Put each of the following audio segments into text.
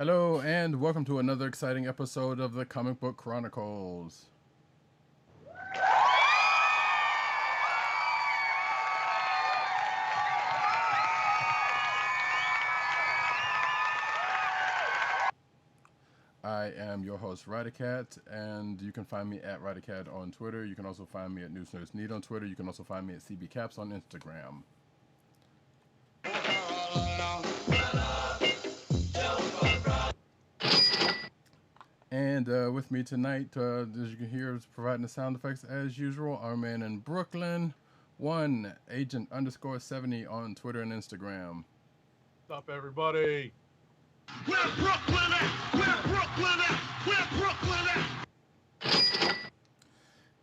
Hello, and welcome to another exciting episode of the Comic Book Chronicles. I am your host, Roddykat, and you can find me at Roddykat on Twitter. You can also find me at News Nerds Need on Twitter. You can also find me at CBCaps on Instagram. And with me tonight, as you can hear, is providing the sound effects as usual, our man in Brooklyn, one agent_70 on Twitter and Instagram. What's up, everybody? Where Brooklyn at? Where Brooklyn at? Where Brooklyn at?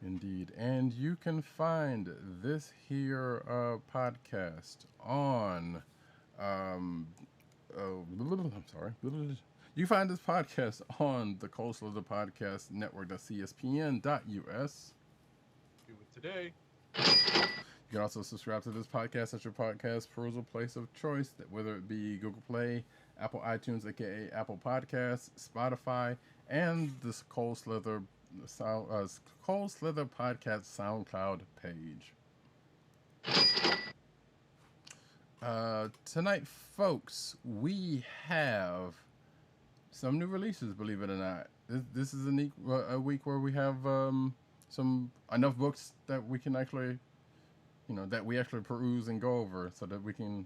Indeed. And you can find this here podcast on, I'm sorry. You find this podcast on the Coastal of the Podcast Network, CSPN.us. Do it today. You can also subscribe to this podcast at your podcast perusal place of choice, whether it be Google Play, Apple iTunes, aka Apple Podcasts, Spotify, and this Cold Slither Podcast SoundCloud page. Tonight, folks, we have some new releases. Believe it or not, this is a week where we have enough books that we can actually. That we actually peruse and go over, so that we can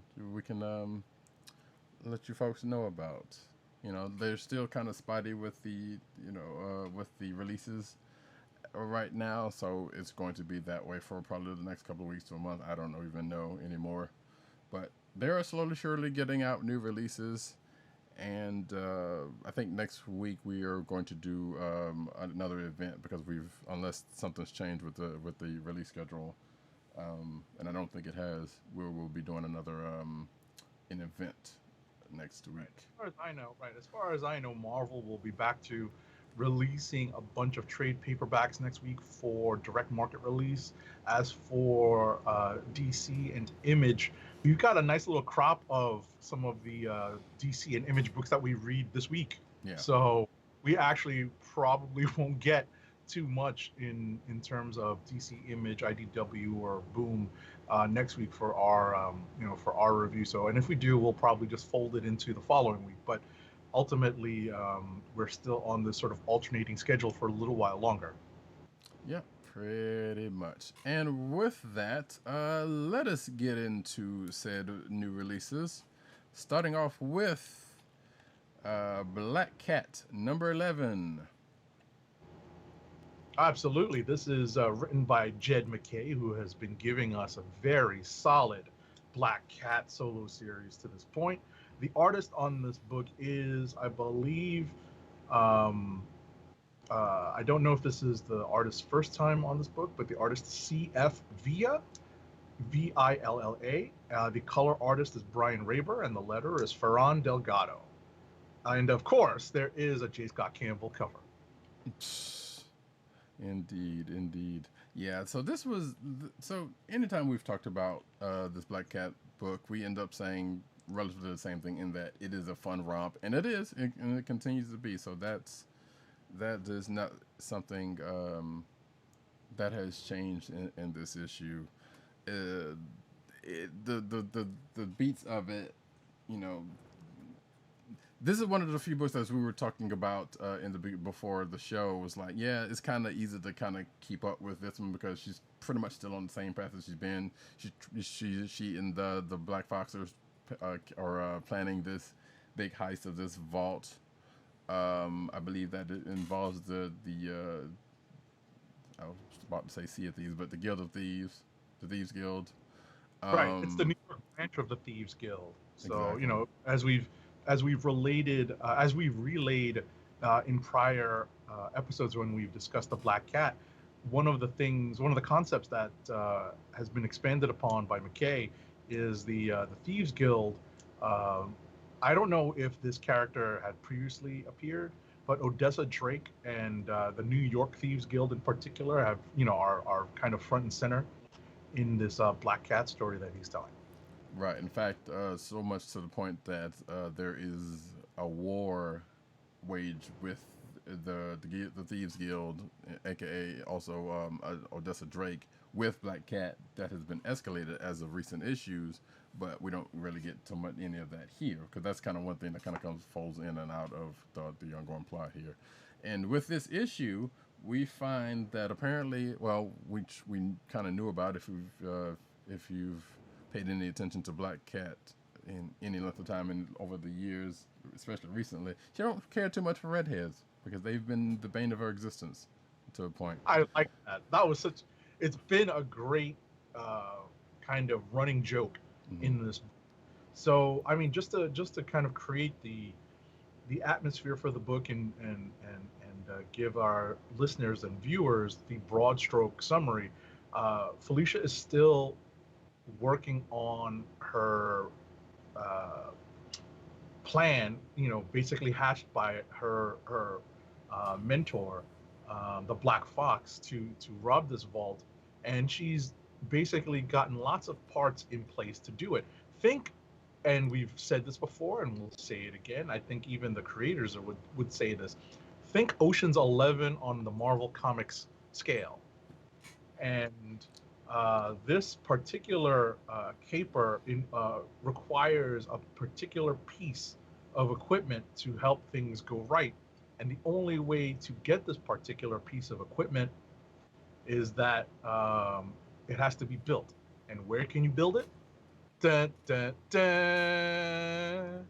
let you folks know about. They're still kind of spotty with the releases right now, so it's going to be that way for probably the next couple of weeks to a month. I don't even know anymore, but they are slowly, surely getting out new releases. And I think next week we are going to do another event because unless something's changed with the release schedule. And I don't think it has. We'll be doing another an event next week. As far as I know, Marvel will be back to releasing a bunch of trade paperbacks next week for direct market release. As for DC and Image, we've got a nice little crop of some of the DC and Image books that we read this week. Yeah. So we actually probably won't get too much in terms of DC Image, IDW, or Boom next week for our review. So, and if we do, we'll probably just fold it into the following week. But ultimately, we're still on this sort of alternating schedule for a little while longer. Yeah, pretty much. And with that, let us get into said new releases. Starting off with Black Cat number 11. Absolutely. This is written by Jed MacKay, who has been giving us a very solid Black Cat solo series to this point. The artist on this book is, I believe, I don't know if this is the artist's first time on this book, but the artist C.F. Villa, V-I-L-L-A. The color artist is Brian Raber, and the letterer is Ferran Delgado. And of course, there is a J. Scott Campbell cover. Indeed. Yeah, so this was... So anytime we've talked about this Black Cat book, we end up saying relatively the same thing in that it is a fun romp, and it is, and it continues to be. So that is not something that has changed in this issue. The beats of it, this is one of the few books that we were talking about before the show. Was like, yeah, it's kind of easy to kind of keep up with this one because she's pretty much still on the same path as she's been. She and the Black Foxers are planning this big heist of this vault. I believe that it involves the I was about to say Sea of Thieves, but the Guild of Thieves, the Thieves Guild. Right, it's the New York branch of the Thieves Guild. So exactly. as we've relayed in prior episodes when we've discussed the Black Cat, one of the concepts that has been expanded upon by MacKay is the Thieves Guild. I don't know if this character had previously appeared, but Odessa Drake and the New York Thieves Guild in particular have are kind of front and center in this Black Cat story that he's telling. Right. In fact, so much to the point that there is a war waged with the Thieves Guild, aka also Odessa Drake, with Black Cat that has been escalated as of recent issues, but we don't really get to much any of that here because that's kind of one thing that kind of folds in and out of the ongoing plot here. And with this issue, we find that apparently, well, which we kind of knew about if you've paid any attention to Black Cat in any length of time and over the years, especially recently, she don't care too much for redheads because they've been the bane of her existence to a point. I like that. That was such. It's been a great kind of running joke in this. So I mean, just to kind of create the atmosphere for the book and give our listeners and viewers the broad stroke summary. Felicia is still working on her plan, basically hatched by her mentor, the Black Fox, to rob this vault, and she's basically gotten lots of parts in place to do it. Think, and we've said this before, and we'll say it again. I think even the creators would say this. Think Ocean's 11 on the Marvel Comics scale, and this particular caper requires a particular piece of equipment to help things go right. And the only way to get this particular piece of equipment is that it has to be built. And where can you build it? Dun, dun, dun.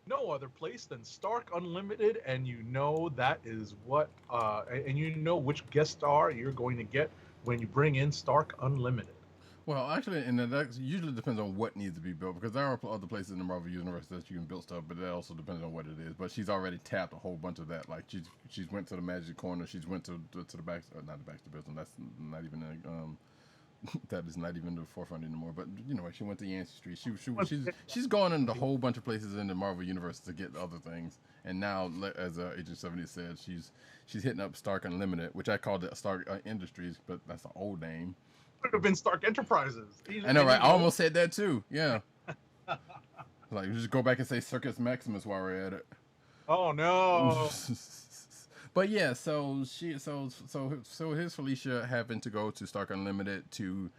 No other place than Stark Unlimited, and you know that is what, and you know which guest star you're going to get when you bring in Stark Unlimited. Well, actually, and that usually depends on what needs to be built because there are other places in the Marvel Universe that you can build stuff, but that also depends on what it is. But she's already tapped a whole bunch of that. Like she's went to the Magic Corner, she's went to the back, not the Baxter Building. That's not even that is not even the forefront anymore. But she went to Yancey Street. She's gone into a whole bunch of places in the Marvel Universe to get other things. And now, as Agent 70 said, she's hitting up Stark Unlimited, which I called it Stark Industries, but that's an old name. Could have been Stark Enterprises. I know, right? I almost said that too. Yeah. Like, just go back and say Circus Maximus while we're at it. Oh no. But yeah, so here's Felicia having to go to Stark Unlimited to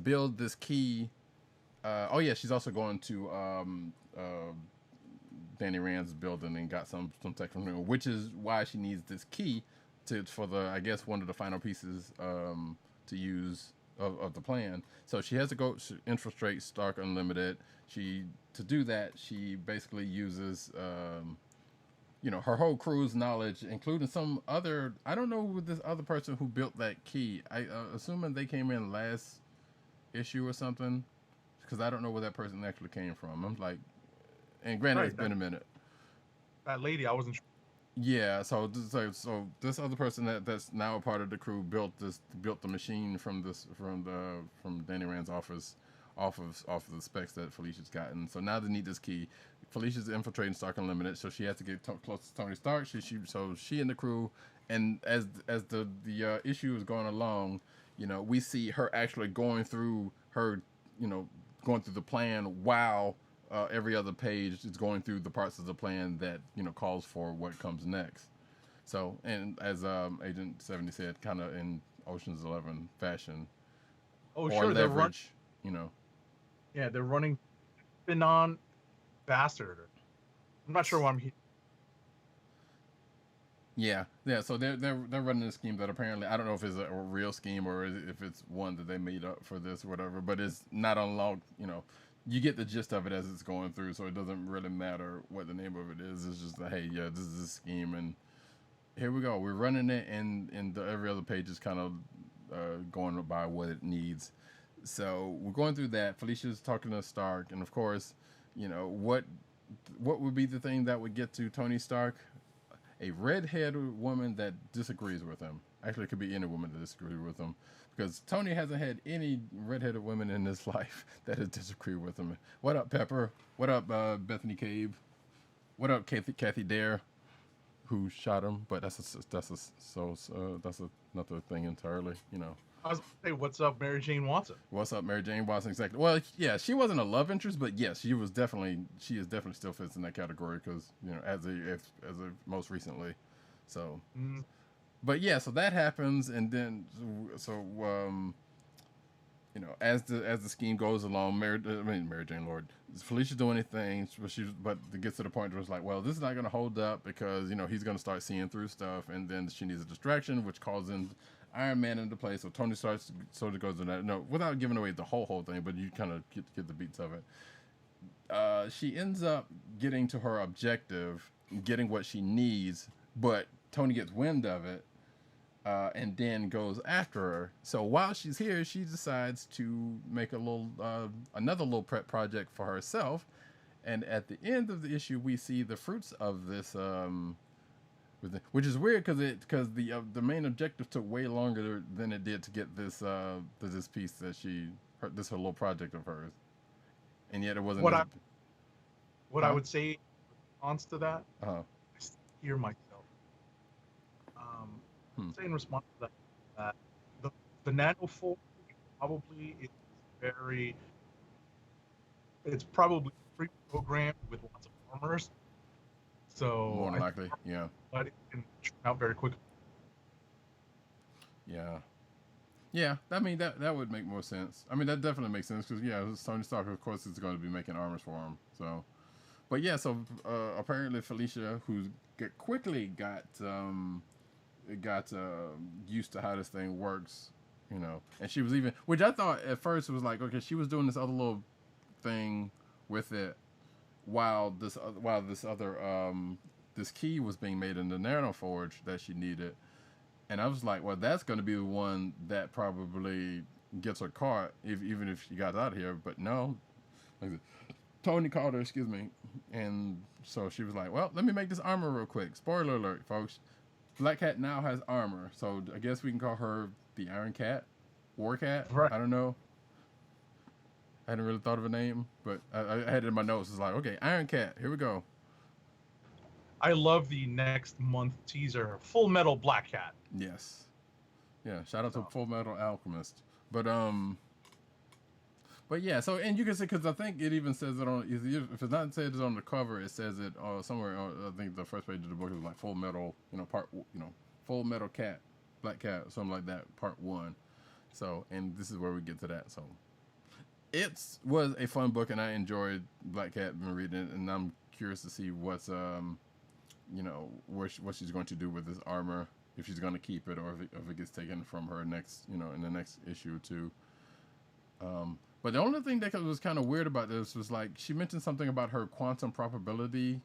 build this key. Oh yeah, she's also going to Danny Rand's building and got some tech from him, which is why she needs this key for the, I guess, one of the final pieces to use of the plan. So she has to go infiltrate Stark Unlimited. To do that, she basically uses her whole crew's knowledge, including some other, I don't know this other person who built that key. I assuming they came in last issue or something, because I don't know where that person actually came from. I'm like, and granted, it's been a minute. That lady, I wasn't sure. Yeah, so this other person that's now a part of the crew built the machine from Danny Rand's office off of the specs that Felicia's gotten. So now they need this key. Felicia's infiltrating Stark Unlimited, so she has to get close to Tony Stark. So she and the crew, and as the issue is going along, we see her actually going through the plan while every other page is going through the parts of the plan that calls for what comes next. So, and as Agent 70 said, kind of in Ocean's 11 fashion. Oh, or sure, leverage, Yeah, they're running Phenon Bastard. I'm not sure why I'm here. Yeah. So they're running a scheme that apparently, I don't know if it's a real scheme or if it's one that they made up for this or whatever, but it's not unlocked. You get the gist of it as it's going through, so it doesn't really matter what the name of it is. It's just hey, yeah, this is a scheme, and here we go. We're running it, and every other page is kind of going by what it needs. So we're going through that. Felicia's talking to Stark, and of course, what would be the thing that would get to Tony Stark? A red-haired woman that disagrees with him. Actually, it could be any woman that disagrees with him, because Tony hasn't had any red-headed women in his life that has disagreed with him. What up, Pepper? What up, Bethany Cabe? What up, Kathy Dare? who shot him, but that's another thing entirely. You know, I was gonna say, what's up, Mary Jane Watson? what's up, Mary Jane Watson? Exactly. Well, yeah, she wasn't a love interest, but yes, she is definitely still fits in that category because you know as a most recently, so. Mm, But yeah, so that happens, and then you know, as the scheme goes along, Mary Jane Lord, Felicia doing anything, but it gets to the point where it's like, well, this is not going to hold up because you know he's going to start seeing through stuff, and then she needs a distraction, which calls in Iron Man into play. So Tony sort of goes in that, no, without giving away the whole thing, but you kind of get the beats of it. She ends up getting to her objective, getting what she needs, but Tony gets wind of it and then goes after her. So while she's here, she decides to make another little prep project for herself. And at the end of the issue, we see the fruits of this, which is weird because the main objective took way longer than it did to get this piece that her little project of hers, and yet it wasn't. What I would say in response to that, Uh-huh. I still hear myself. Say in response to that the nanoform probably is very, it's probably pre-programmed with lots of armors. So More than likely, yeah. But it can turn out very quickly. Yeah. Yeah, I mean that would make more sense. I mean that definitely makes sense because yeah, Tony Stark of course is going to be making armors for him. So, but yeah, so apparently Felicia, who quickly got used to how this thing works, you know, and she was even, which I thought at first was like, okay, she was doing this other little thing with it while this key was being made in the Nano Forge that she needed. And I was like, well, that's going to be the one that probably gets her caught, even if she got out of here. But no, Tony called her, excuse me. And so she was like, well, let me make this armor real quick. Spoiler alert, folks. Black Cat now has armor. So I guess we can call her the Iron Cat, War Cat. Right. I don't know. I hadn't really thought of a name, but I had it in my notes. It's like, okay, Iron Cat, here we go. I love the next month teaser, Full Metal Black Cat. Yes. Yeah, shout out to Full Metal Alchemist. But yeah, so, and you can see, because I think it even says it on, if it's not said it's on the cover, it says it somewhere, I think the first page of the book is like Full Metal, Full Metal Cat, Black Cat, something like that, part 1. So, and this is where we get to that. So, it was a fun book, and I enjoyed Black Cat, been reading it, and I'm curious to see what's, what she's going to do with this armor, if she's going to keep it, or if it gets taken from her next, in the next issue or two. But the only thing that was kind of weird about this was like she mentioned something about her quantum probability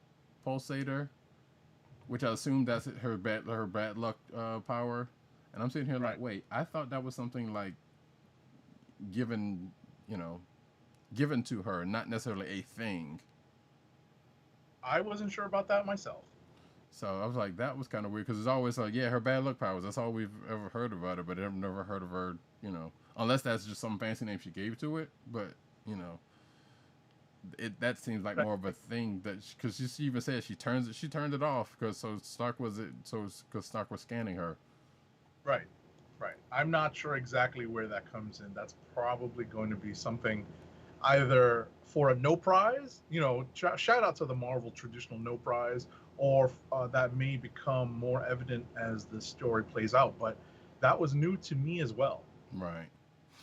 pulsator, which I assume that's her bad luck power. And I'm sitting here like, wait, I thought that was something like given to her, not necessarily a thing. I wasn't sure about that myself. So I was like, that was kind of weird because it's always like, yeah, her bad luck powers. That's all we've ever heard about her, but I've never heard of her, unless that's just some fancy name she gave to it. But that seems like more of a thing that because she even said she turned it off because Stark was scanning her. Right. I'm not sure exactly where that comes in. That's probably going to be something either for a no prize, shout out to the Marvel traditional no prize, or that may become more evident as the story plays out. But that was new to me as well. Right.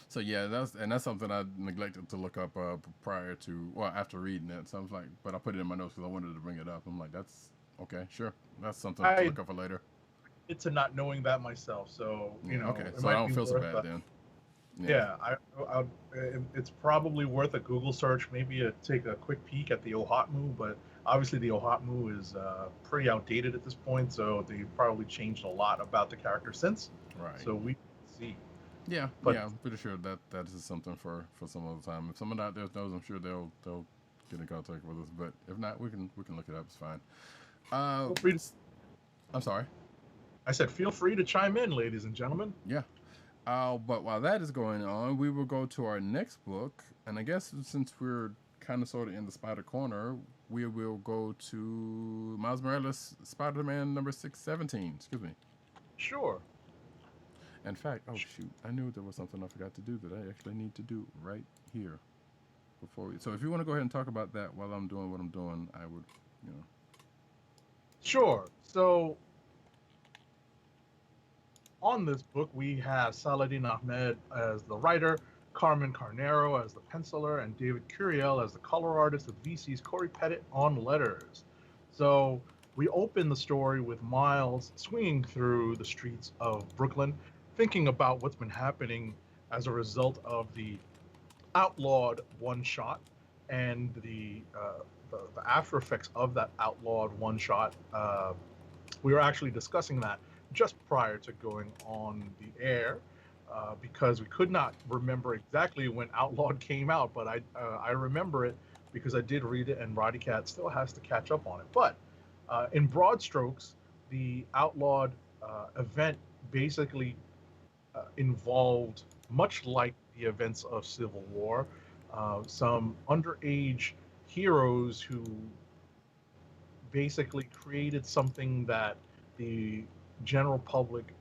So yeah, that's something I neglected to look up after reading it. So I was like, but I put it in my notes because I wanted to bring it up. I'm like, that's okay, sure, that's something to look up for later. It's not knowing that myself, so okay, so I don't feel so bad then. Yeah, it's probably worth a Google search, maybe take a quick peek at the Ohatmu, but obviously the Ohatmu is pretty outdated at this point, so they probably changed a lot about the character since. Right. So we can see. Yeah, I'm pretty sure that is something for some other time. If someone out there knows, I'm sure they'll get in contact with us. But if not, we can look it up. It's fine. Feel free to, I'm sorry. I said feel free to chime in, ladies and gentlemen. Yeah. But while that is going on, we will go to our next book. And I guess since we're kind of sort of in the Spider Corner, we will go to Miles Morales Spider-Man number 617. Excuse me. Sure. In fact, oh shoot, I knew there was something I forgot to do that I actually need to do right here before we. So if you want to go ahead and talk about that while I'm doing what I'm doing, I would, you know. Sure. So on this book, we have Saladin Ahmed as the writer, Carmen Carnero as the penciler, and David Curiel as the color artist, with VC's Corey Pettit on letters. So we open the story with Miles swinging through the streets of Brooklyn, thinking about what's been happening as a result of the outlawed one shot and the after effects of that outlawed one shot. We were actually discussing that just prior to going on the air, because we could not remember exactly when Outlawed came out, but I remember it because I did read it, and Roddykat still has to catch up on it. But in broad strokes, the Outlawed event basically involved, much like the events of Civil War, some underage heroes who basically created something that the general public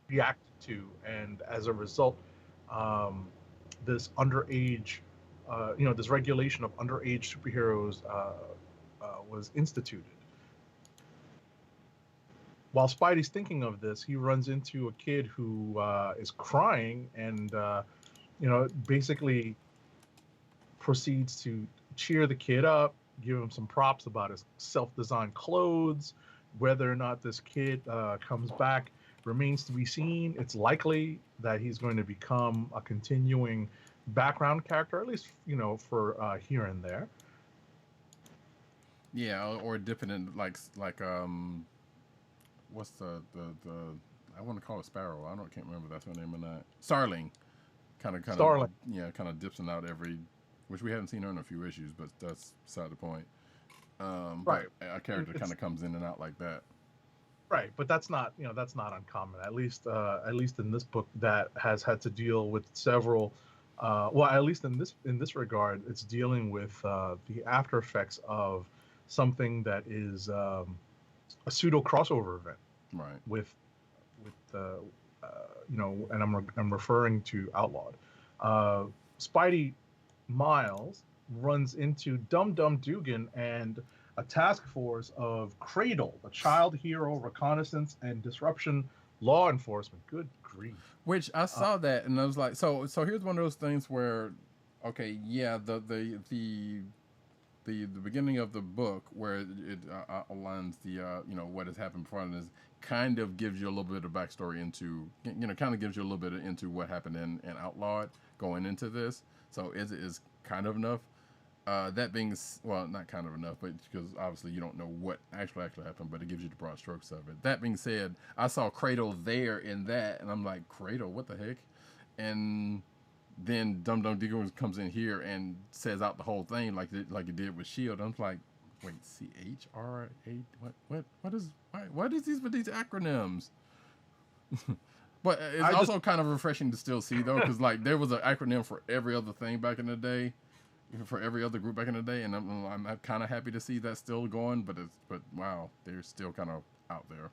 reacted to, and as a result, this underage, this regulation of underage superheroes was instituted. While Spidey's thinking of this, he runs into a kid who is crying and, basically proceeds to cheer the kid up, give him some props about his self-designed clothes. Whether or not this kid comes back remains to be seen. It's likely that he's going to become a continuing background character, at least, for here and there. Yeah, or dipping in like what's the I want to call it Sparrow. Can't remember that's the name of that. Starling. Kind of Starling. Yeah, kind of dips in out every, which we haven't seen her in a few issues, but that's beside the point. Right. But a character kind of comes in and out like that. Right, but that's not uncommon. At least in this book, that has had to deal with several. Well, at least in this regard, it's dealing with the after effects of something that is a pseudo crossover event. Right. With and I'm referring to Outlawed. Spidey Miles runs into Dum Dum Dugan and a task force of C.R.A.D.L.E, the Child Hero Reconnaissance and Disruption Law Enforcement. Good grief! Which I saw that and I was like, so here's one of those things where, okay, yeah, the beginning of the book where it outlines the what has happened before, and is kind of gives you a little bit of backstory into, kind of gives you a little bit into what happened in Outlawed going into this. So is kind of enough. That being, well, not kind of enough, but because obviously you don't know what actually happened, but it gives you the broad strokes of it. That being said, I saw C.R.A.D.L.E there in that, and I'm like, C.R.A.D.L.E, what the heck? And then Dum Dum Dugan comes in here and says out the whole thing like it did with Shield. I'm like, wait, C.H.R.A.D.L.E, what is these with these acronyms? But it's also kind of refreshing to still see though, because like there was an acronym for every other thing back in the day, for every other group back in the day, and I'm kind of happy to see that still going. But wow, they're still kind of out there.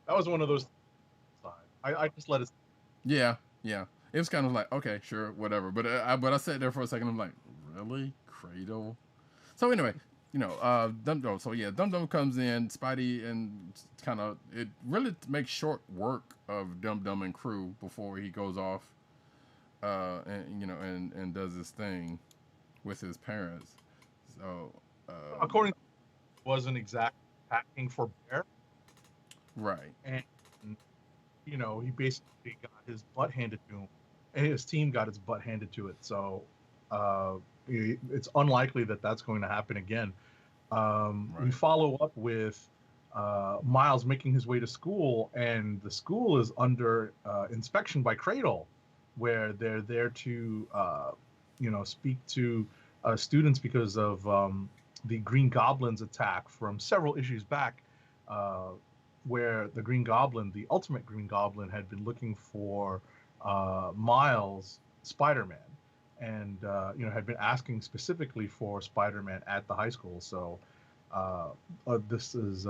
That was one of those. I just let it. Yeah. It was kind of like, okay, sure, whatever. But I sat there for a second. I'm like, really, C.R.A.D.L.E. So anyway, Dum Dum comes in, Spidey, and kind of it really makes short work of Dum Dum and crew before he goes off, and does his thing with his parents. So according to wasn't exact packing for Bear, right, and he basically got his butt handed to him, and his team got its butt handed to it. So it's unlikely that that's going to happen again. Right. We follow up with Miles making his way to school, and the school is under inspection by C.R.A.D.L.E, where they're there to speak to students because of the Green Goblin's attack from several issues back, where the Green Goblin, the Ultimate Green Goblin, had been looking for Miles Spider-Man, and had been asking specifically for Spider-Man at the high school. So this is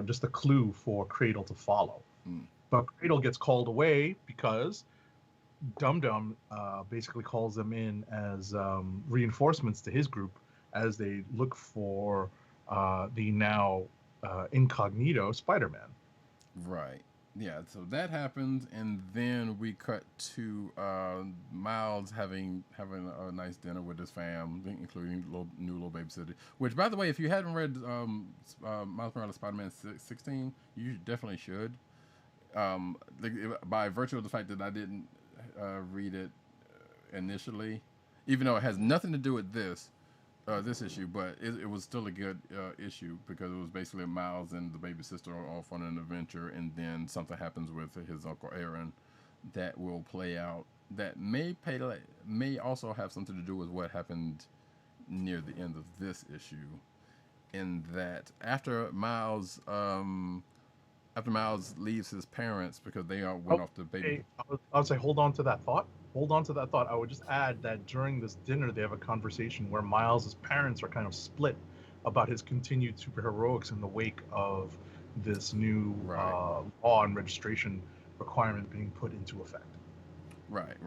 just a clue for Cradle to follow. Mm. But Cradle gets called away because Dum Dum basically calls them in as reinforcements to his group as they look for the now incognito Spider-Man. Right. Yeah, so that happens, and then we cut to Miles having a nice dinner with his fam, including new little babysitter. Which, by the way, if you hadn't read Miles Morales Spider-Man 16, you definitely should. By virtue of the fact that I didn't read it initially, even though it has nothing to do with this issue, but it was still a good issue because it was basically Miles and the baby sister are off on an adventure, and then something happens with his Uncle Aaron that will play out. That may also have something to do with what happened near the end of this issue. In that after Miles leaves his parents because they all went off to baby. Hey, I would say hold on to that thought. Hold on to that thought. I would just add that during this dinner, they have a conversation where Miles's parents are kind of split about his continued superheroics in the wake of this new law and registration requirement being put into effect. Right.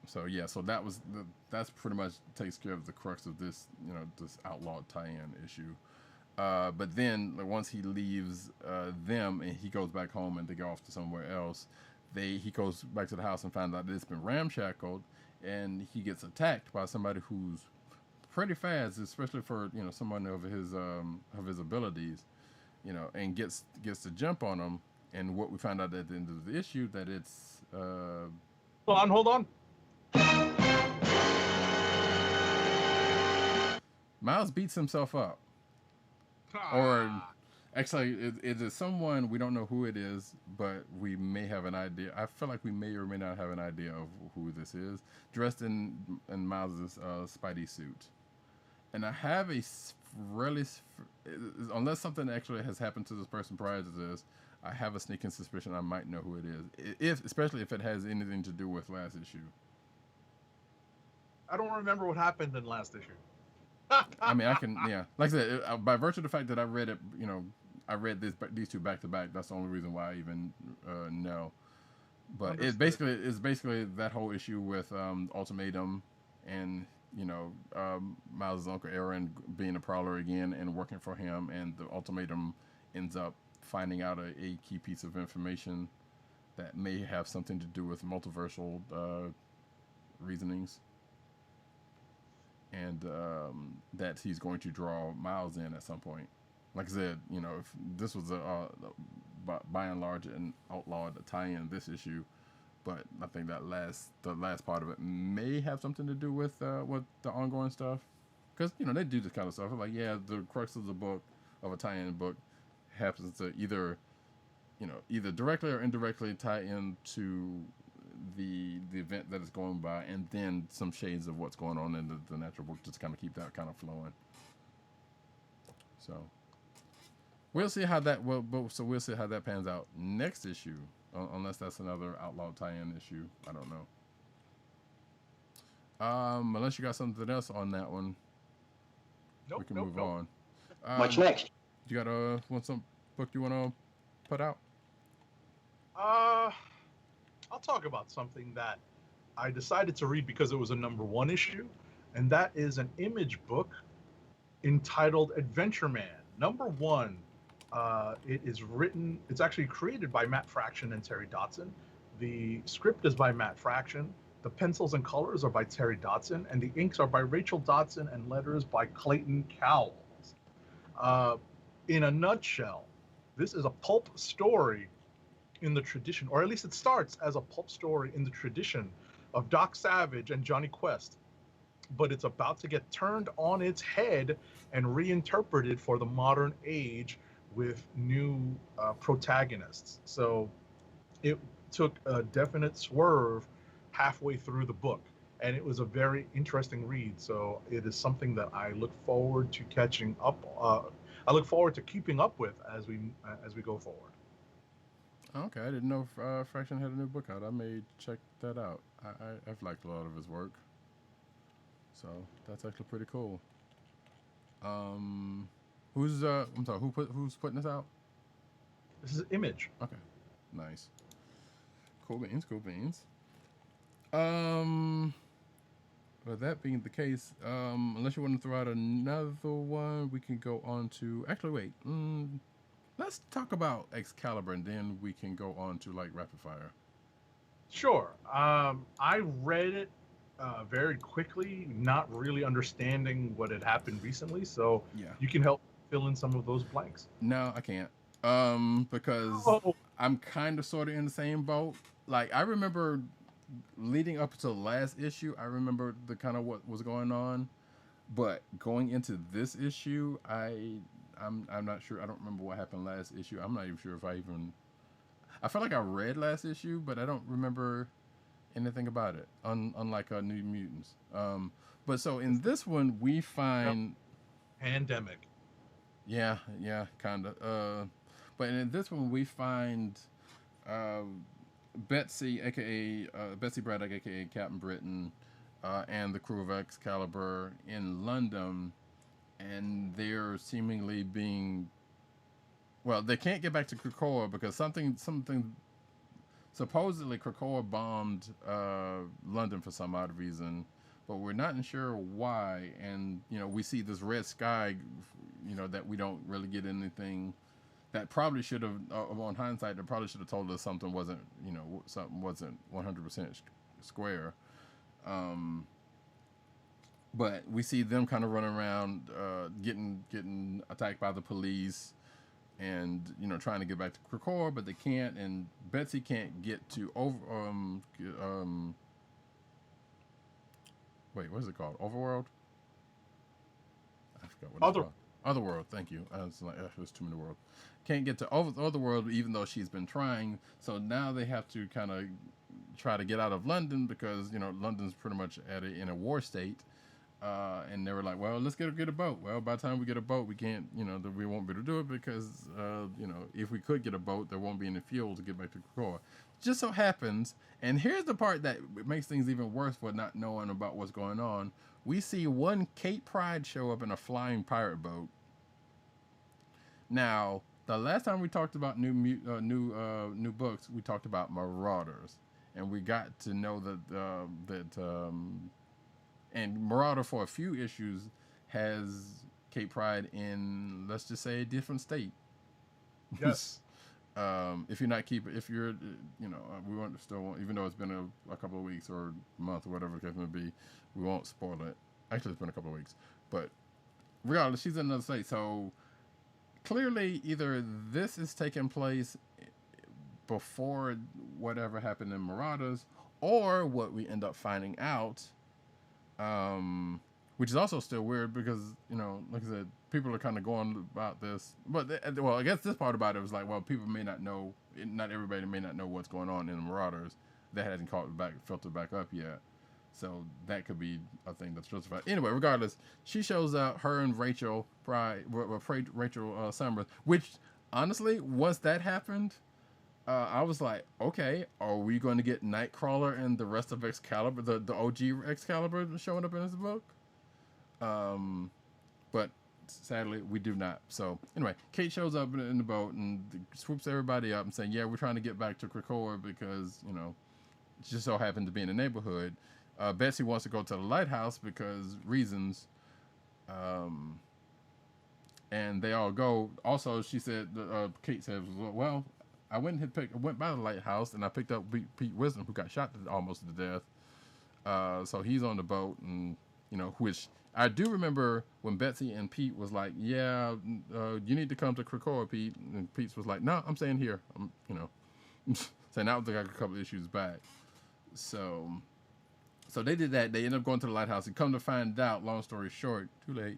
So yeah, so that's pretty much takes care of the crux of this, this outlawed tie-in issue. But then once he leaves them and he goes back home and they go off to somewhere else, he goes back to the house and finds out that it's been ramshackled, and he gets attacked by somebody who's pretty fast, especially for someone of his abilities, and gets the jump on him. And what we find out at the end of the issue that it's Hold on. Miles beats himself up. Or actually, it is someone, we don't know who it is, but we may have an idea. I feel like we may or may not have an idea of who this is, dressed in Miles' Spidey suit. And I have a really, unless something actually has happened to this person prior to this, I have a sneaking suspicion I might know who it is, especially if it has anything to do with last issue. I don't remember what happened in last issue. I mean, I can, yeah. Like I said, by virtue of the fact that I read it, I read these two back to back. That's the only reason why I even know. But it's basically that whole issue with Ultimatum, and Miles' Uncle Aaron being a Prowler again and working for him, and the Ultimatum ends up finding out a key piece of information that may have something to do with multiversal reasonings. And that he's going to draw Miles in at some point. Like I said, if this was by and large an outlawed tie-in this issue, but I think the last part of it may have something to do with the ongoing stuff, because they do this kind of stuff. Like, yeah, the crux of the book, of a tie-in book, happens to either directly or indirectly tie into the event that is going by, and then some shades of what's going on in the natural book, just kind of keep that kind of flowing. So we'll see how that we'll see how that pans out next issue, unless that's another outlawed tie-in issue. I don't know. Unless you got something else on that one, we can move on. What's next? You got some book you want to put out? I'll talk about something that I decided to read because it was a #1 issue, and that is an Image book entitled Adventure Man #1. It's actually created by Matt Fraction and Terry Dodson. The script is by Matt Fraction. The pencils and colors are by Terry Dodson, and the inks are by Rachel Dodson, and letters by Clayton Cowles. In a nutshell, this is a pulp story in the tradition, or at least it starts as a pulp story in the tradition of Doc Savage and Johnny Quest, but it's about to get turned on its head and reinterpreted for the modern age with new protagonists. So it took a definite swerve halfway through the book, and it was a very interesting read. So it is something that I look forward to catching up. I look forward to keeping up with as we go forward. Okay, I didn't know Fraction had a new book out. I may check that out. I've liked a lot of his work. So that's actually pretty cool. Who's I'm sorry, who's putting this out? This is Image. Okay, nice. Cool beans, cool beans. Um, With that being the case, unless you want to throw out another one, we can go on to. Actually, wait. Let's talk about Excalibur, and then we can go on to like rapid fire. Sure. I read it very quickly, not really understanding what had happened recently. So Yeah. you can help fill in some of those blanks. No, I can't. Because Oh, I'm kind of sort of in the same boat. Like I remember leading up to the last issue, I remember the kind of what was going on, but going into this issue, I'm not sure. I don't remember what happened last issue. I'm not even sure if I even. I felt like I read last issue, but I don't remember anything about it. Unlike New Mutants. But so in this one, we find. pandemic. Yeah, kind of. But in this one, we find Betsy, aka Betsy Braddock, aka Captain Britain, and the crew of Excalibur in London, and they're seemingly being. Well, they can't get back to Krakoa because something. Supposedly, Krakoa bombed London for some odd reason, but we're not sure why. And we see this red sky, that we don't really get anything. That probably should have, on hindsight, that probably should have told us something wasn't 100% square. But we see them kind of running around, getting attacked by the police, and trying to get back to Krakoa, but they can't. And Betsy can't get to wait, what is it called? Overworld? I forgot what it's called. Otherworld, thank you. I was like, there's too many worlds. Can't get to Otherworld even though she's been trying. So now they have to kind of try to get out of London because London's pretty much in a war state. And they were like, well, let's get a boat. Well, by the time we get a boat, we can't, we won't be able to do it because, if we could get a boat, there won't be any fuel to get back to Krakoa. Just so happens, and here's the part that makes things even worse for not knowing about what's going on. We see one C.H.R.A.D.L.E show up in a flying pirate boat. Now, the last time we talked about new books, we talked about Marauders, and we got to know and Marauder for a few issues has C.H.R.A.D.L.E in, let's just say, a different state. Yes. If you're not keeping, if you're, we won't still, even though it's been a couple of weeks or a month or whatever the case may be, we won't spoil it. Actually, it's been a couple of weeks, but regardless, she's in another state. So clearly, either this is taking place before whatever happened in Marauders, or what we end up finding out. Which is also still weird because, like I said, people are kind of going about this. But, I guess this part about it was like, well, people may not know, not everybody may not know what's going on in the Marauders. That hasn't filtered back up yet. So that could be a thing that's justified. Anyway, regardless, she shows up, her and Rachel Summers, which, honestly, once that happened, I was like, okay, are we going to get Nightcrawler and the rest of Excalibur, the OG Excalibur showing up in this book? But sadly, we do not. So anyway, Kate shows up in the boat and swoops everybody up and saying, yeah, we're trying to get back to Krakoa because, it just so happened to be in the neighborhood. Betsy wants to go to the lighthouse because reasons. And they all go. Also, she said, Kate said, well, I went by the lighthouse and I picked up Pete Wisdom, who got shot almost to death. So he's on the boat, and which I do remember when Betsy and Pete was like, "Yeah, you need to come to Krakoa, Pete," and Pete was like, "No, I'm staying here." Saying that was like a couple of issues back. So they did that. They ended up going to the lighthouse, and come to find out, long story short, too late,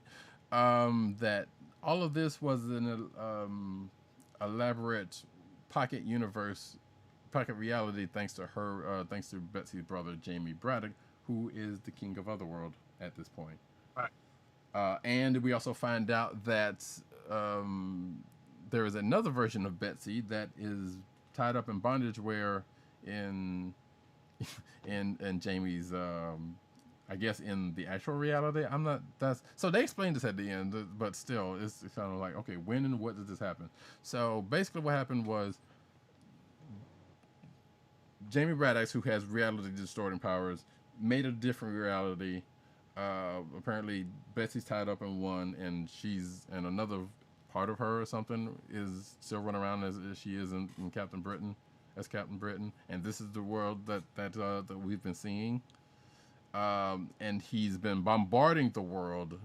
that all of this was an elaborate pocket reality, thanks to Betsy's brother Jamie Braddock, who is the king of Otherworld at this point. Right. And we also find out that there is another version of Betsy that is tied up in bondage, where in Jamie's I guess in the actual reality, I'm not. That's so they explained this at the end, but still, it's kind of like, okay, when and what did this happen? So basically, what happened was Jamie Braddock, who has reality distorting powers, made a different reality. Apparently, Betsy's tied up in one, and she's and another part of her or something is still running around as she is in Captain Britain, as Captain Britain, and this is the world that we've been seeing. And he's been bombarding the world,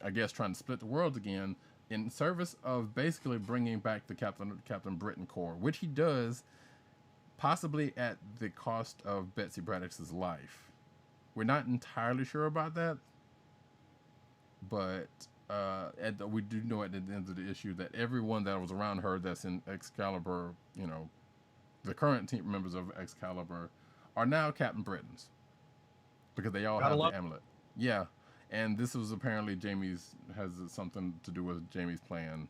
I guess, trying to split the world again in service of basically bringing back the Captain Britain Corps, which he does possibly at the cost of Betsy Braddock's life. We're not entirely sure about that, but we do know at the end of the issue that everyone that was around her that's in Excalibur, the current team members of Excalibur, are now Captain Britons because they all have the amulet. Yeah, and this was apparently has something to do with Jamie's plan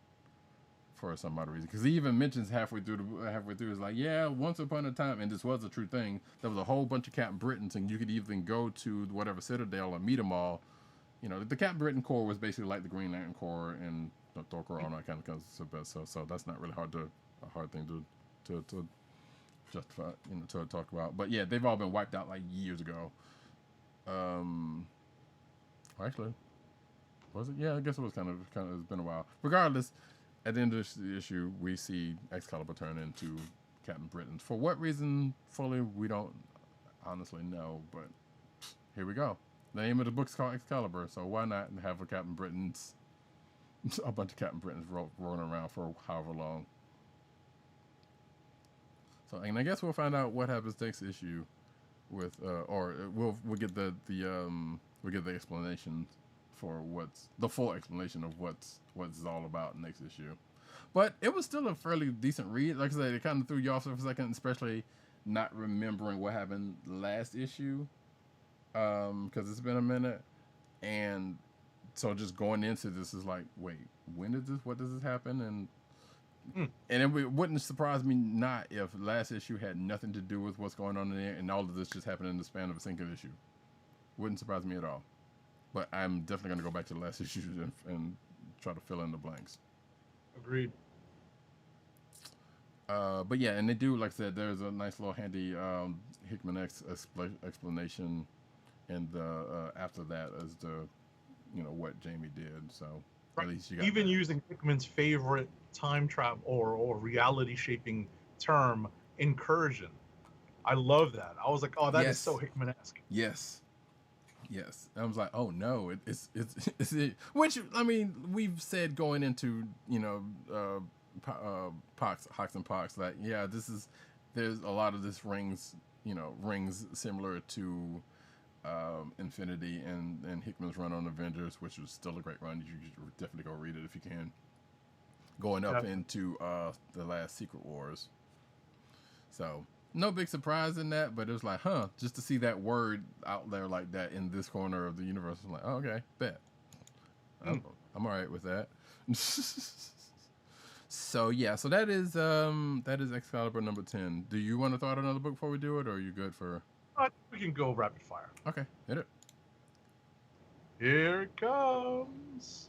for some odd reason, because he even mentions halfway through is like, yeah, once upon a time, and this was a true thing, there was a whole bunch of Captain Britons, and you could even go to whatever Citadel and meet them all. The Captain Britain Corps was basically like the Green Lantern Corps and the Thor Corps, all that kind of stuff. So that's not really a hard thing to justify, to talk about. But yeah, they've all been wiped out like years ago. Actually, was it? Yeah, I guess it was kind of. It's been a while. Regardless, at the end of the issue, we see Excalibur turn into Captain Britain. For what reason, fully, we don't honestly know. But here we go. The name of the book's called Excalibur, so why not have a bunch of Captain Britons rolling around for however long. So, and I guess we'll find out what happens next issue with, or we'll get we'll get the explanation for the full explanation of what's all about next issue. But it was still a fairly decent read. Like I said, it kind of threw you off for a second, especially not remembering what happened last issue. Because it's been a minute, and so just going into this is like, wait, what does this happen? And it wouldn't surprise me not if last issue had nothing to do with what's going on in there, and all of this just happened in the span of a single issue. Wouldn't surprise me at all. But I'm definitely going to go back to the last issue and try to fill in the blanks. Agreed. But yeah, and they do, like I said, there's a nice little handy Hickman explanation. And after that is what Jamie did. So right. At least you got even that. Using Hickman's favorite time travel or reality shaping term, incursion. I love that. I was like, oh, that is so Hickman-esque. Yes. I was like, oh no, it's which, I mean, we've said going into Hawks and Pox that there's a lot of this rings similar to Infinity and Hickman's run on Avengers, which was still a great run. You should definitely go read it if you can. Going up into the last Secret Wars. So no big surprise in that, but it was like, just to see that word out there like that in this corner of the universe. I'm like, oh, okay, bet. I'm all right with that. So yeah, so that is Excalibur number 10. Do you want to throw out another book before we do it, or are you good for? We can go rapid fire. Okay, hit it. Here it comes.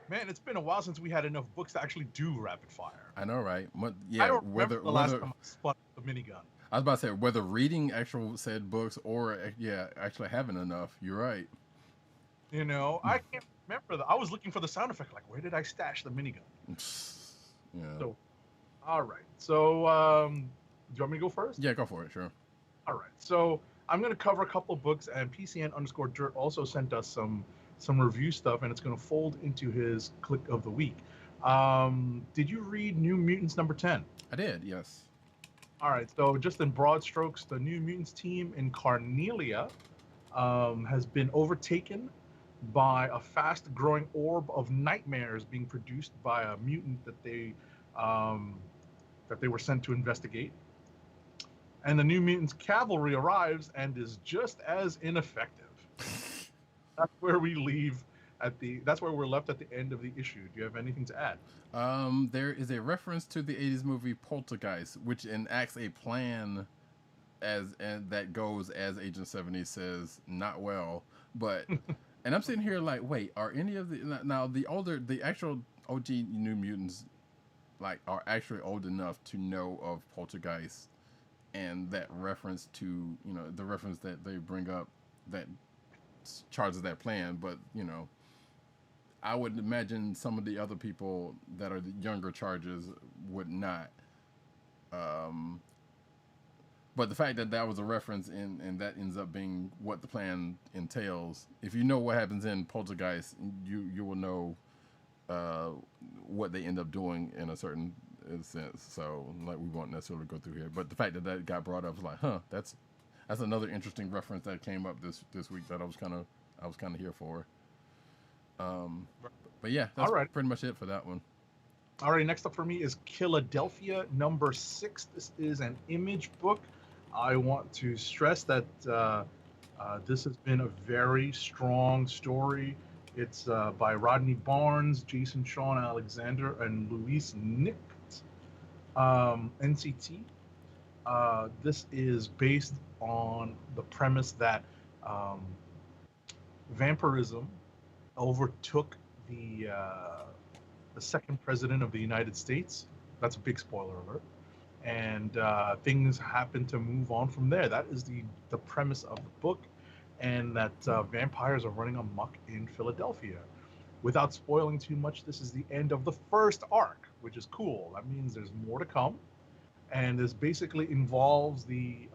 Man, it's been a while since we had enough books to actually do rapid fire. I know, right? I don't remember the last time I spun the minigun. I was about to say, whether reading actual said books or actually having enough. You're right. I can't remember. I was looking for the sound effect. Like, where did I stash the minigun? Yeah. So, all right. So, do you want me to go first? Yeah, go for it. Sure. All right. So I'm going to cover a couple of books, and PCN_Dirt also sent us some review stuff, and it's going to fold into his click of the week. Did you read New Mutants number 10? I did. Yes. All right. So just in broad strokes, the New Mutants team in Carnelia has been overtaken by a fast-growing orb of nightmares being produced by a mutant that they were sent to investigate. And the New Mutants cavalry arrives and is just as ineffective. That's where we leave That's where we're left at the end of the issue. Do you have anything to add? There is a reference to the '80s movie Poltergeist, which enacts a plan and that goes as Agent 70 says, not well. But and I'm sitting here like, wait, are any of the actual OG New Mutants like are actually old enough to know of Poltergeist and that reference to the reference that they bring up that charges that plan, but I would imagine some of the other people that are the younger charges would not. Um, but the fact that that was a reference and that ends up being what the plan entails, if you know what happens in Poltergeist, you will know uh, what they end up doing in a certain sense. So like we won't necessarily go through here, but the fact that that got brought up was like, huh, that's another interesting reference that came up this week that I was kind of here for. Um, but yeah, that's All right. pretty much it for that one. All right, next up for me is Philadelphia number 6. This is an Image book. I want to stress that this has been a very strong story. It's by Rodney Barnes, Jason Sean Alexander, and Luis Nict, NCT. This is based on the premise that um, vampirism overtook the second president of the United States. That's a big spoiler alert. And things happen to move on from there. That is the premise of the book, and that vampires are running amok in Philadelphia. Without spoiling too much, this is the end of the first arc, which is cool. That means there's more to come, and this basically involves the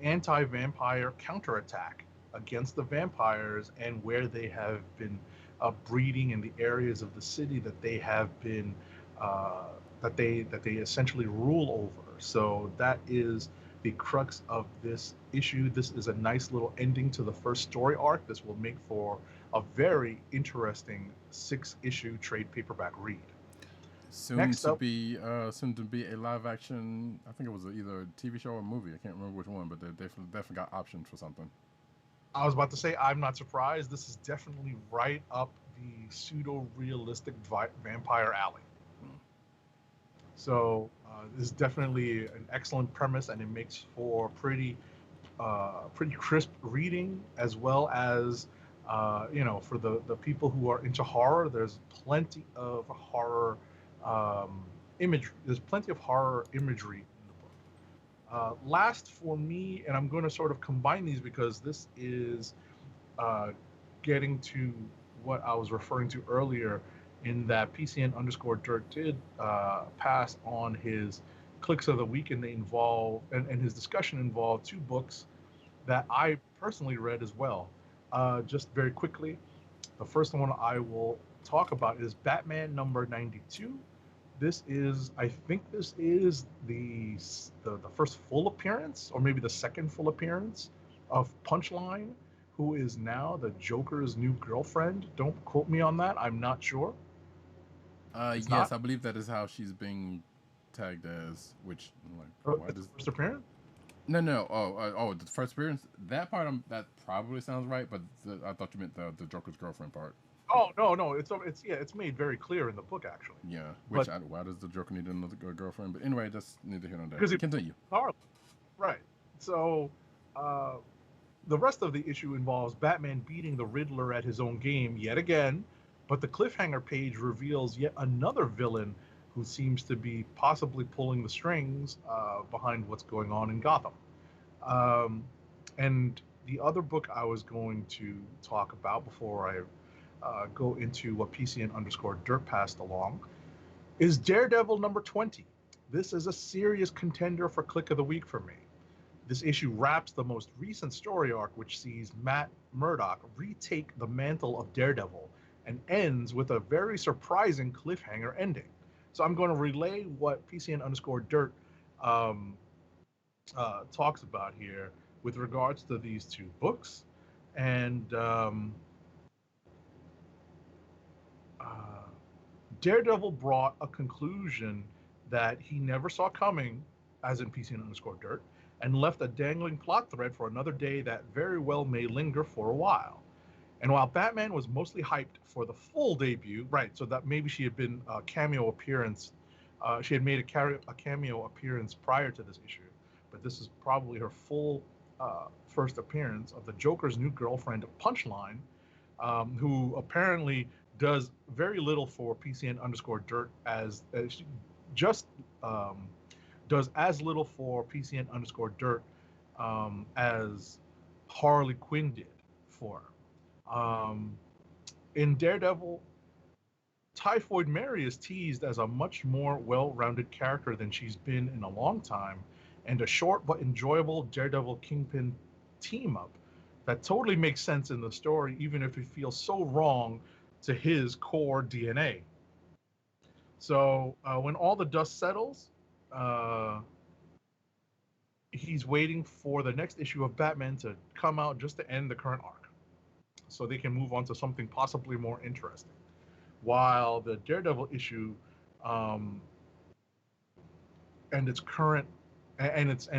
anti-vampire counterattack against the vampires and where they have been breeding in the areas of the city that they have been uh, that they essentially rule over. So that is the crux of this issue. This is a nice little ending to the first story arc. This will make for a very interesting 6-issue trade paperback read. Next up, Soon to be a live action. I think it was either a TV show or movie. I can't remember which one, but they definitely got options for something. I was about to say, I'm not surprised. This is definitely right up the pseudo-realistic vampire alley. Hmm. So this is definitely an excellent premise, and it makes for pretty crisp reading, as well as for the people who are into horror. There's plenty of horror imagery. There's plenty of horror imagery in the book. Last for me, and I'm going to sort of combine these because this is getting to what I was referring to earlier, in that PCN underscore Dirt did pass on his clicks of the week, and they involve and his discussion involved 2 books that I personally read as well. Just very quickly, the first one I will talk about is Batman number 92. I think this is the first full appearance, or maybe the second full appearance of Punchline, who is now the Joker's new girlfriend. Don't quote me on that. I'm not sure. It's Yes, not. I believe that is how she's being tagged as. Which like, why It's does the first appearance. no. The first appearance. That part, that probably sounds right, but I thought you meant the Joker's girlfriend part. Oh no, it's made very clear in the book actually. Yeah, But why does the Joker need another girlfriend? But anyway, that's neither here nor there. because he Continue. Harlem, right? So uh, the rest of the issue involves Batman beating the Riddler at his own game yet again, but the cliffhanger page reveals yet another villain who seems to be possibly pulling the strings behind what's going on in Gotham. Um, and the other book I was going to talk about before I go into what PCN underscore Dirt passed along is Daredevil number 20. This is a serious contender for Click of the Week for me. This issue wraps the most recent story arc, which sees Matt Murdock retake the mantle of Daredevil and ends with a very surprising cliffhanger ending. So I'm going to relay what PCN underscore Dirt um, talks about here with regards to these 2 books. And uh, Daredevil brought a conclusion that he never saw coming, as in PCN underscore Dirt, and left a dangling plot thread for another day that very well may linger for a while. And while Batman was mostly hyped for the full debut, right? So that maybe she had been a cameo appearance. She had made a cameo appearance prior to this issue, but this is probably her full first appearance of the Joker's new girlfriend, Punchline, who apparently does very little for PCN underscore dirt as she just does as little for PCN underscore dirt as Harley Quinn did for her. In Daredevil, Typhoid Mary is teased as a much more well-rounded character than she's been in a long time, and a short but enjoyable Daredevil Kingpin team-up that totally makes sense in the story, even if it feels so wrong to his core DNA. So when all the dust settles, uh, he's waiting for the next issue of Batman to come out just to end the current arc, so they can move on to something possibly more interesting. While the Daredevil issue um, and its current and its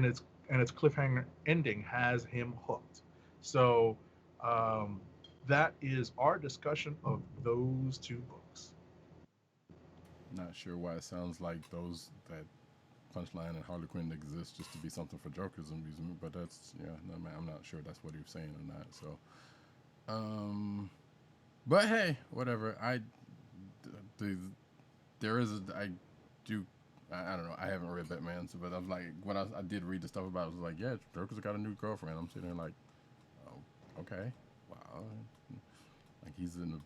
cliffhanger ending has him hooked. So um, that is our discussion of those two books. Not sure why it sounds like those that Punchline and Harley Quinn exist just to be something for Joker's amusement, but that's yeah. No, man, I'm not sure that's what he was saying or not. So, but hey, whatever. The there is a I do I don't know. I haven't read Batman, so but I was like when I did read the stuff about it, I was like, yeah, Joker's got a new girlfriend. I'm sitting there like, oh, okay, wow, like he's an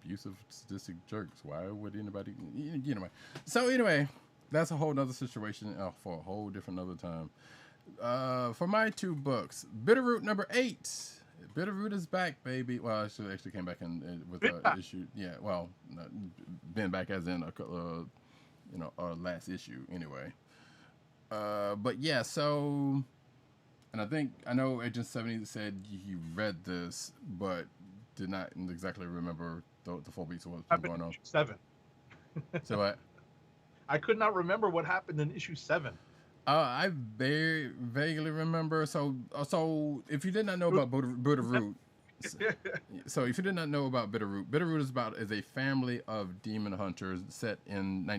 abusive, sadistic jerk. So why would anybody? Anyway, so anyway, that's a whole nother situation for a whole different other time. For my two books, Bitterroot #8. Bitterroot is back, baby. Well, actually came back in with issue. Yeah, well, been back as in last issue anyway. But yeah, so, and I know Agent 70 said he read this, but did not exactly remember the full beats of what's been going on. Issue 7. So what? I could not remember what happened in issue 7. I very vaguely remember. So if you did not know about Bitterroot, so if you did not know about Bitterroot, Bitterroot is a family of demon hunters set in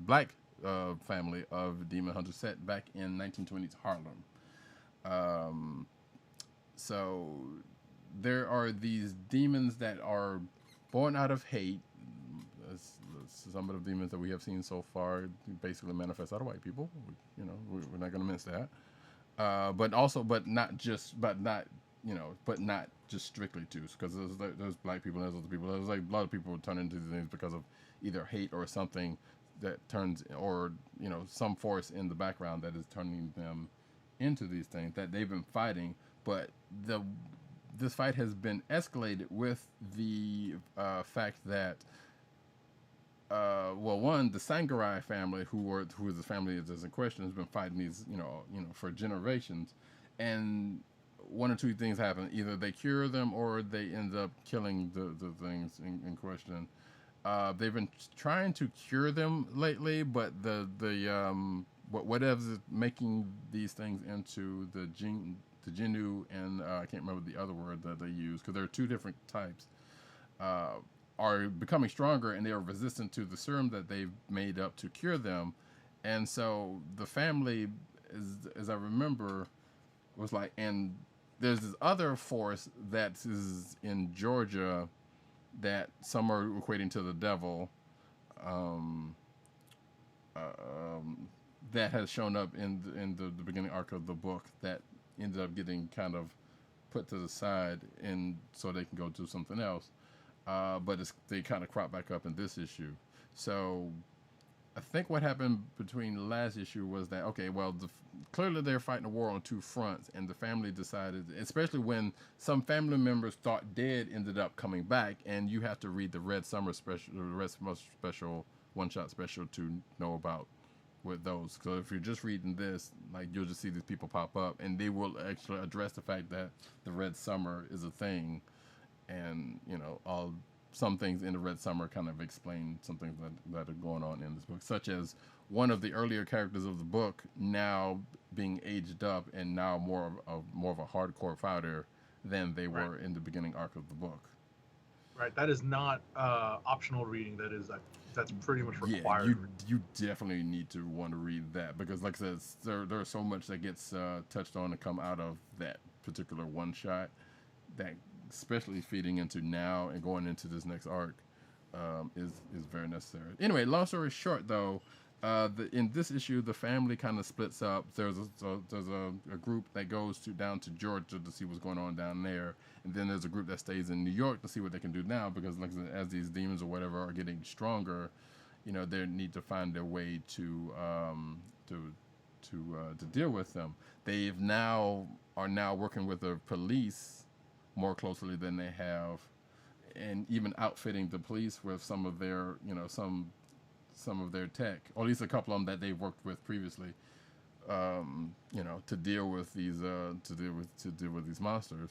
black family of demon hunters set back in 1920s Harlem. So there are these demons that are born out of hate. Some of the demons that we have seen so far basically manifest out of white people. We're not going to miss that. But not just strictly to, because there's black people and there's other people. There's like a lot of people turn into these things because of either hate or something that turns, or some force in the background that is turning them into these things that they've been fighting. But this fight has been escalated with the fact that the Sangarai family, who is the family that is in question, has been fighting these, for generations, and one or two things happen: either they cure them, or they end up killing the things in question. They've been trying to cure them lately, but whatever's making these things into the Jinnu, and I can't remember the other word that they use, because there are two different types. Are becoming stronger, and they are resistant to the serum that they've made up to cure them. And so the family, as I remember, was like, and there's this other force that is in Georgia that some are equating to the devil, that has shown up in the beginning arc of the book, that ended up getting kind of put to the side, and so they can go do something else. But they kind of crop back up in this issue. So I think what happened between the last issue was that, okay, well, clearly they're fighting a war on two fronts, and the family decided, especially when some family members thought dead ended up coming back, and you have to read the Red Summer special one-shot special to know about with those. So if you're just reading this, like, you'll just see these people pop up, and they will actually address the fact that the Red Summer is a thing. And some things in the Red Summer kind of explain some things that are going on in this book, such as one of the earlier characters of the book now being aged up and now more of a hardcore fighter than they Right. were in the beginning arc of the book. Right. That is not optional reading. That's pretty much Yeah, required. you definitely need to want to read that because, like I said, there's so much that gets touched on to come out of that particular one shot that, especially feeding into now and going into this next arc, is very necessary. Anyway, long story short, though, in this issue, the family kind of splits up. There's a group that goes down to Georgia to see what's going on down there, and then there's a group that stays in New York to see what they can do now because, like I said, as these demons or whatever are getting stronger, they need to find their way to deal with them. They've now are now working with the police more closely than they have, and even outfitting the police with some of their some of their tech, or at least a couple of them that they've worked with previously, to deal with these monsters.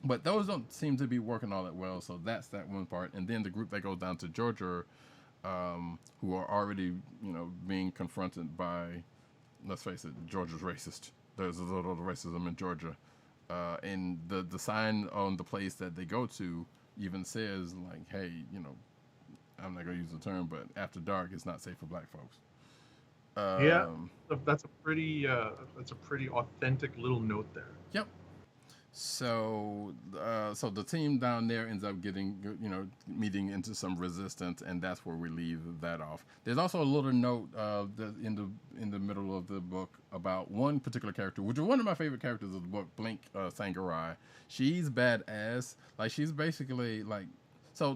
But those don't seem to be working all that well. So that's that one part. And then the group that goes down to Georgia, who are already being confronted by, let's face it, Georgia's racist. There's a lot of racism in Georgia, and the sign on the place that they go to even says like, hey, I'm not gonna use the term, but after dark, it's not safe for black folks. Yeah, that's a pretty authentic little note there. Yep. So, so the team down there ends up getting, meeting into some resistance, and that's where we leave that off. There's also a little note in the middle of the book about one particular character, which is one of my favorite characters of the book, Blink Sangarai. She's badass. Like she's basically like, so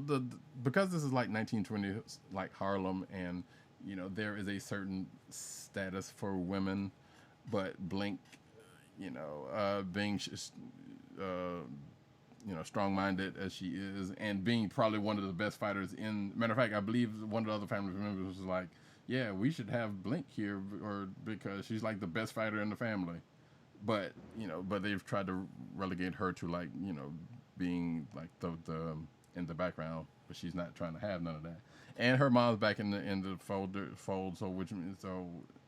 because this is like 1920s, like Harlem, and there is a certain status for women, but Blink, being strong-minded as she is, and being probably one of the best fighters in. Matter of fact, I believe one of the other family members was like, "Yeah, we should have Blink here, or because she's like the best fighter in the family." But but they've tried to relegate her to like being like the in the background, but she's not trying to have none of that. And her mom's back in the fold, so which means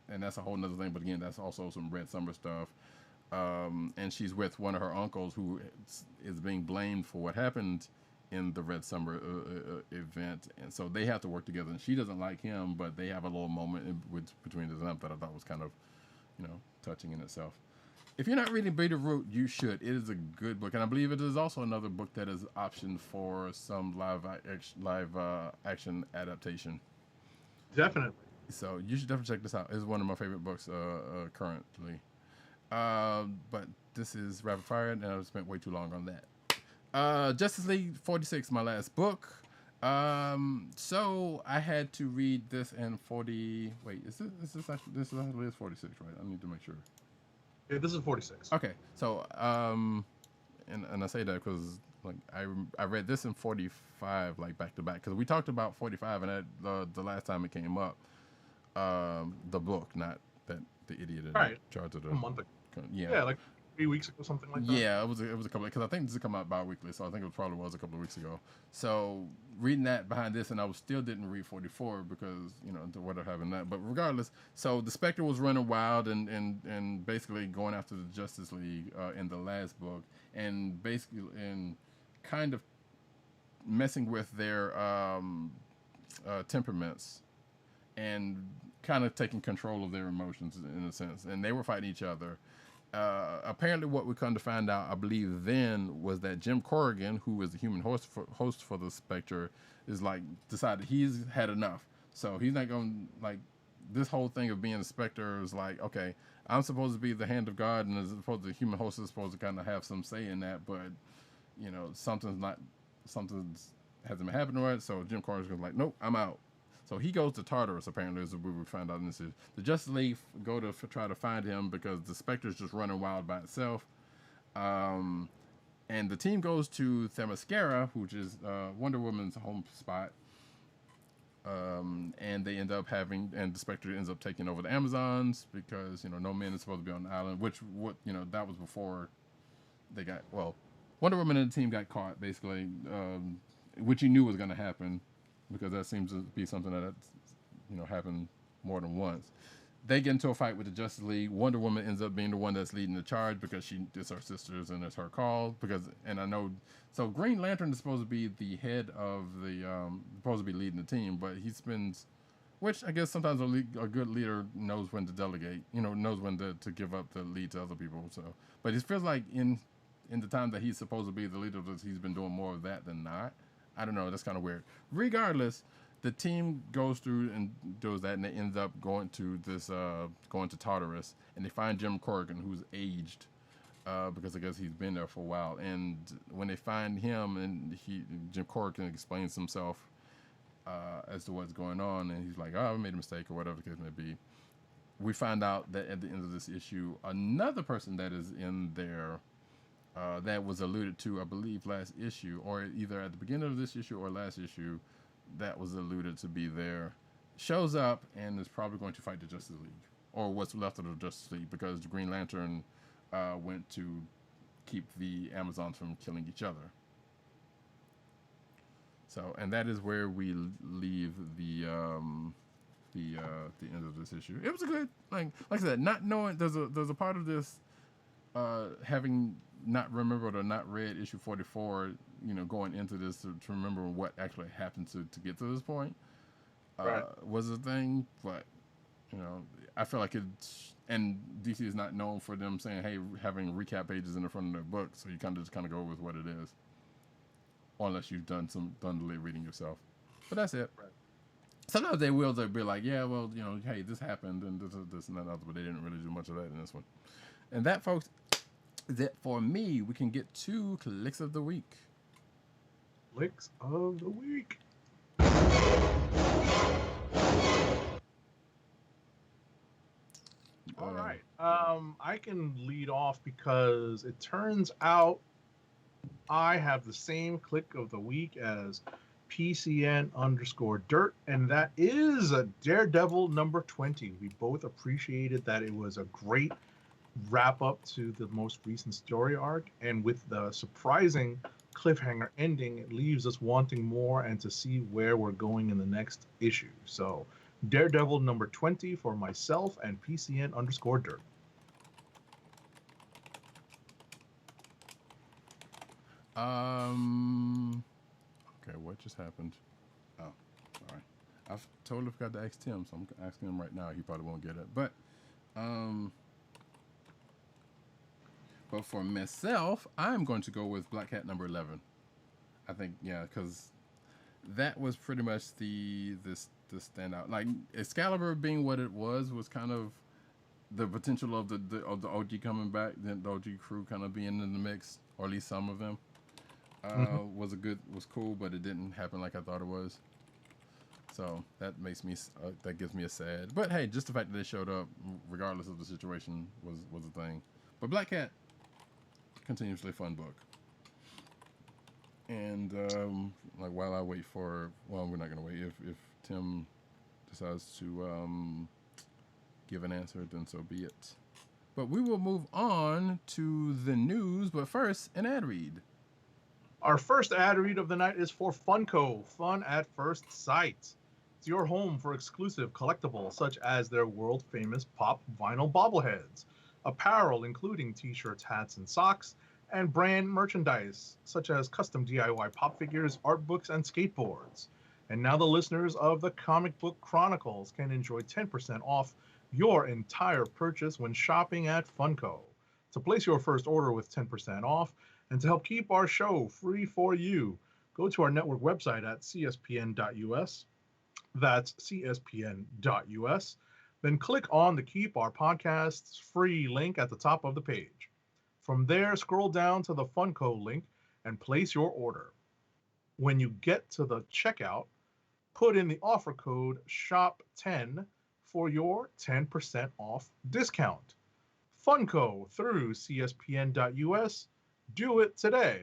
and that's a whole nother thing. But again, that's also some Red Summer stuff. And she's with one of her uncles who is being blamed for what happened in the Red Summer event, and so they have to work together. And she doesn't like him, but they have a little moment between them that I thought was kind of, touching in itself. If you're not reading Beta Root, you should. It is a good book, and I believe it is also another book that is optioned for some live action adaptation. Definitely. So you should definitely check this out. It's one of my favorite books currently. But this is rapid fire, and I've spent way too long on that. Justice League 46, my last book. So I had to read this in 40. Wait, is this actually is 46, right? I need to make sure. Yeah, this is 46. Okay, so and I say that because like I read this in 45 like back to back because we talked about 45 and the last time it came up, the book, not that the idiot in charge of the a month ago. Yeah. Yeah, like 3 weeks ago, something like that. Yeah, it was a couple because I think this has come out bi-weekly, so I think it probably was a couple of weeks ago. So reading that behind this, and I still didn't read 44 because what having that. But regardless, so the Spectre was running wild and basically going after the Justice League in the last book, and basically kind of messing with their temperaments and kind of taking control of their emotions in a sense, and they were fighting each other. Apparently what we come to find out, I believe then, was that Jim Corrigan, who is the human host for the Spectre, is like decided he's had enough. So he's not going to, like, this whole thing of being a Spectre is like, okay, I'm supposed to be the hand of God, and the human host is supposed to kind of have some say in that, but something hasn't been happening right. So Jim Corrigan's like, nope, I'm out. So he goes to Tartarus, apparently, as we found out in this. The Justice League go to try to find him because the Spectre's just running wild by itself. And the team goes to Themyscira, which is Wonder Woman's home spot. And they end up and the Spectre ends up taking over the Amazons because, no man is supposed to be on the island, that was before they got, Wonder Woman and the team got caught, basically, which you knew was going to happen. Because that seems to be something that's happened more than once. they get into a fight with the Justice League. Wonder Woman ends up being the one that's leading the charge because it's her sisters and it's her call. And I know, so Green Lantern is supposed to be the head of the, supposed to be leading the team, but he spends, which I guess sometimes a good leader knows when to delegate, knows when to give up the lead to other people. So, but it feels like in the time that he's supposed to be the leader, he's been doing more of that than not. I don't know. That's kind of weird. Regardless, the team goes through and does that, and they end up going to Tartarus, and they find Jim Corrigan, who's aged, because I guess he's been there for a while. And when they find him, and Jim Corrigan explains himself as to what's going on, and he's like, "Oh, I made a mistake," or whatever the case may be. We find out that at the end of this issue, another person that is in there. That was alluded to, I believe, last issue, or either at the beginning of this issue or last issue, that was alluded to be there, shows up and is probably going to fight the Justice League, or what's left of the Justice League, because the Green Lantern went to keep the Amazons from killing each other. So, and that is where we leave the end of this issue. It was a good, like I said, not knowing there's a part of this having not remembered or not read issue 44, going into this to remember what actually happened to get to this point, Right. was a thing. But I feel like it's, and DC is not known for them saying, hey, having recap pages in the front of their book, so you kind of go with what it is, unless you've done the late reading yourself. But that's it. Right. Sometimes they'll be like, yeah, well, hey, this happened and this and that other, but they didn't really do much of that in this one. And that, folks, is it for me. We can get to Clicks of the Week. Clicks of the Week. All right. I can lead off because it turns out I have the same click of the week as PCN_dirt, and that is a Daredevil number 20. We both appreciated that it was a great wrap up to the most recent story arc, and with the surprising cliffhanger ending, it leaves us wanting more and to see where we're going in the next issue. So Daredevil number 20 for myself and PCN_dirt. Okay, what just happened? Oh, sorry. I've totally forgot to ask Tim, so I'm asking him right now. He probably won't get it. But for myself, I'm going to go with Black Cat number 11. I think, yeah, because that was pretty much the standout. Like, Excalibur being what it was kind of the potential of the OG coming back, the OG crew kind of being in the mix, or at least some of them. Was cool, but it didn't happen like I thought it was. So that gives me a sad. But hey, just the fact that they showed up, regardless of the situation, was a thing. But Black Cat, continuously fun book. And like while I wait for, well, we're not gonna wait. If Tim decides to give an answer, then so be it. But we will move on to the news. But first, an ad read. Our first ad read of the night is for Funko, Fun at First Sight. It's your home for exclusive collectibles such as their world-famous pop vinyl bobbleheads, apparel including t-shirts, hats, and socks, and brand merchandise such as custom DIY pop figures, art books, and skateboards. And now the listeners of the Comic Book Chronicles can enjoy 10% off your entire purchase when shopping at Funko. To place your first order with 10% off, and to help keep our show free for you, go to our network website at cspn.us. That's cspn.us. Then click on the Keep Our Podcasts free link at the top of the page. From there, scroll down to the Funko link and place your order. When you get to the checkout, put in the offer code SHOP10 for your 10% off discount. Funko through cspn.us. Do it today.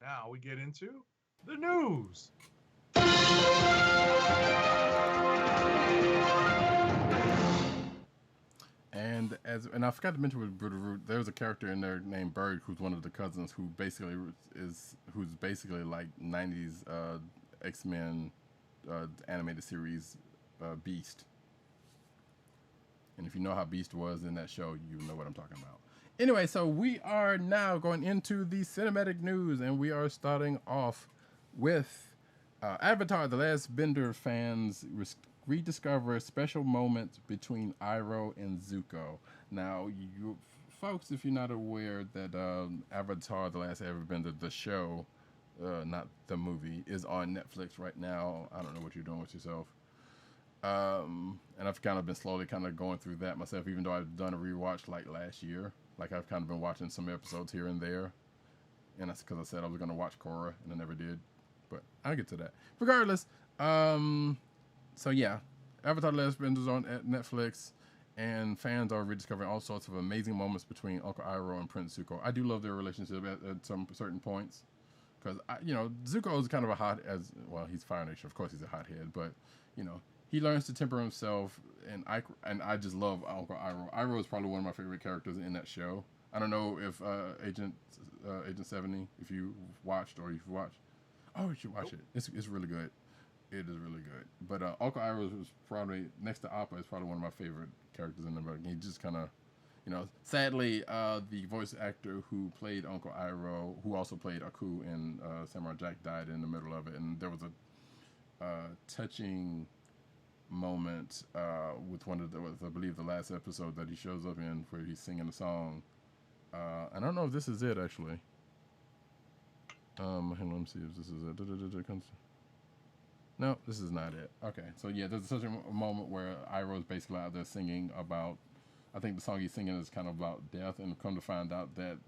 Now we get into the news. And I forgot to mention with Brotherhood, there's a character in there named Bird, who's one of the cousins, who's basically like 90s X-Men animated series Beast. And if you know how Beast was in that show, you know what I'm talking about. Anyway, so we are now going into the cinematic news, and we are starting off with Avatar: The Last Bender fans rediscover special moments between Iroh and Zuko. Now, you folks, if you're not aware that Avatar: The Last Airbender, the show, not the movie, is on Netflix right now. I don't know what you're doing with yourself. And I've kind of been slowly kind of going through that myself, even though I've done a rewatch like last year. Like I've kind of been watching some episodes here and there, and that's because I said I was going to watch Korra and I never did. But I'll get to that. Regardless, so yeah, Avatar: The Last Bender is on at Netflix, and fans are rediscovering all sorts of amazing moments between Uncle Iroh and Prince Zuko. I do love their relationship at some certain points, because Zuko is kind of a hot as well. He's Fire Nation, of course. He's a hothead, but he learns to temper himself, and I just love Uncle Iroh. Iroh is probably one of my favorite characters in that show. I don't know if Agent 70, if you watched or if you watched. Oh, you should watch it. It's really good. It is really good. But Uncle Iroh was probably, next to Appa, is probably one of my favorite characters in the movie. He just kind of, sadly, the voice actor who played Uncle Iroh, who also played Aku in Samurai Jack, died in the middle of it. And there was a touching moment with one of I believe the last episode that he shows up in, where he's singing a song. I don't know if this is it actually. Hang on, let me see if this is it. No, this is not it. Okay, so yeah, there's such a moment where Iroh's basically out there singing about. I think the song he's singing is kind of about death, and come to find out that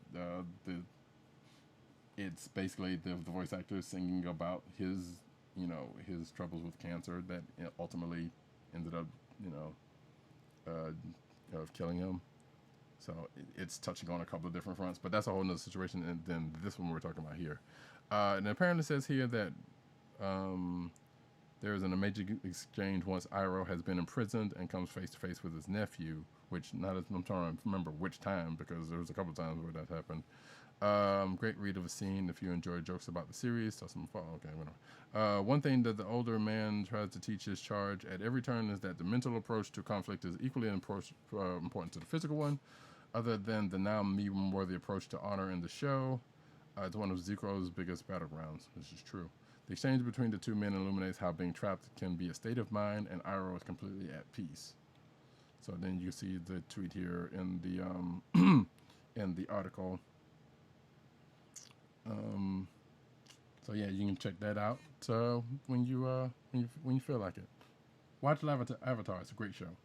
it's basically the voice actor singing about his his troubles with cancer that ultimately ended up killing him. So it's touching on a couple of different fronts, but that's a whole nother situation than this one we're talking about here. And apparently it says here that there is an amazing exchange once Iroh has been imprisoned and comes face to face with his nephew, which I'm trying to remember which time, because there was a couple of times where that happened. Great read of a scene if you enjoy jokes about the series. Okay, whatever. One thing that the older man tries to teach his charge at every turn is that the mental approach to conflict is equally important to the physical one. Other than the now meme-worthy approach to honor in the show, it's one of Zuko's biggest battlegrounds, which is true. The exchange between the two men illuminates how being trapped can be a state of mind, and Iroh is completely at peace. So then you see the tweet here in the in the article. So yeah, you can check that out when you feel like it. Watch Avatar. It's a great show.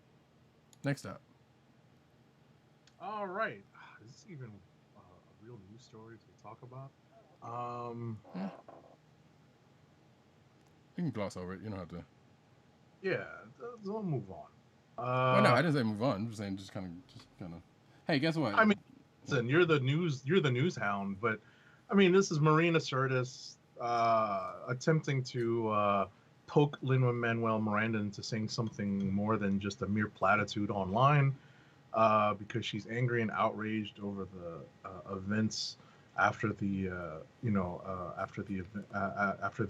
Next up. All right. Is this even a real news story to talk about? You can gloss over it. You don't have to. Yeah, we'll move on. Well, no, I didn't say move on. I'm just saying, just kind of. Hey, guess what? I mean, listen, you're the news hound, but I mean, this is Marina Sirtis attempting to poke Lin-Manuel Miranda into saying something more than just a mere platitude online, because she's angry and outraged over the events after the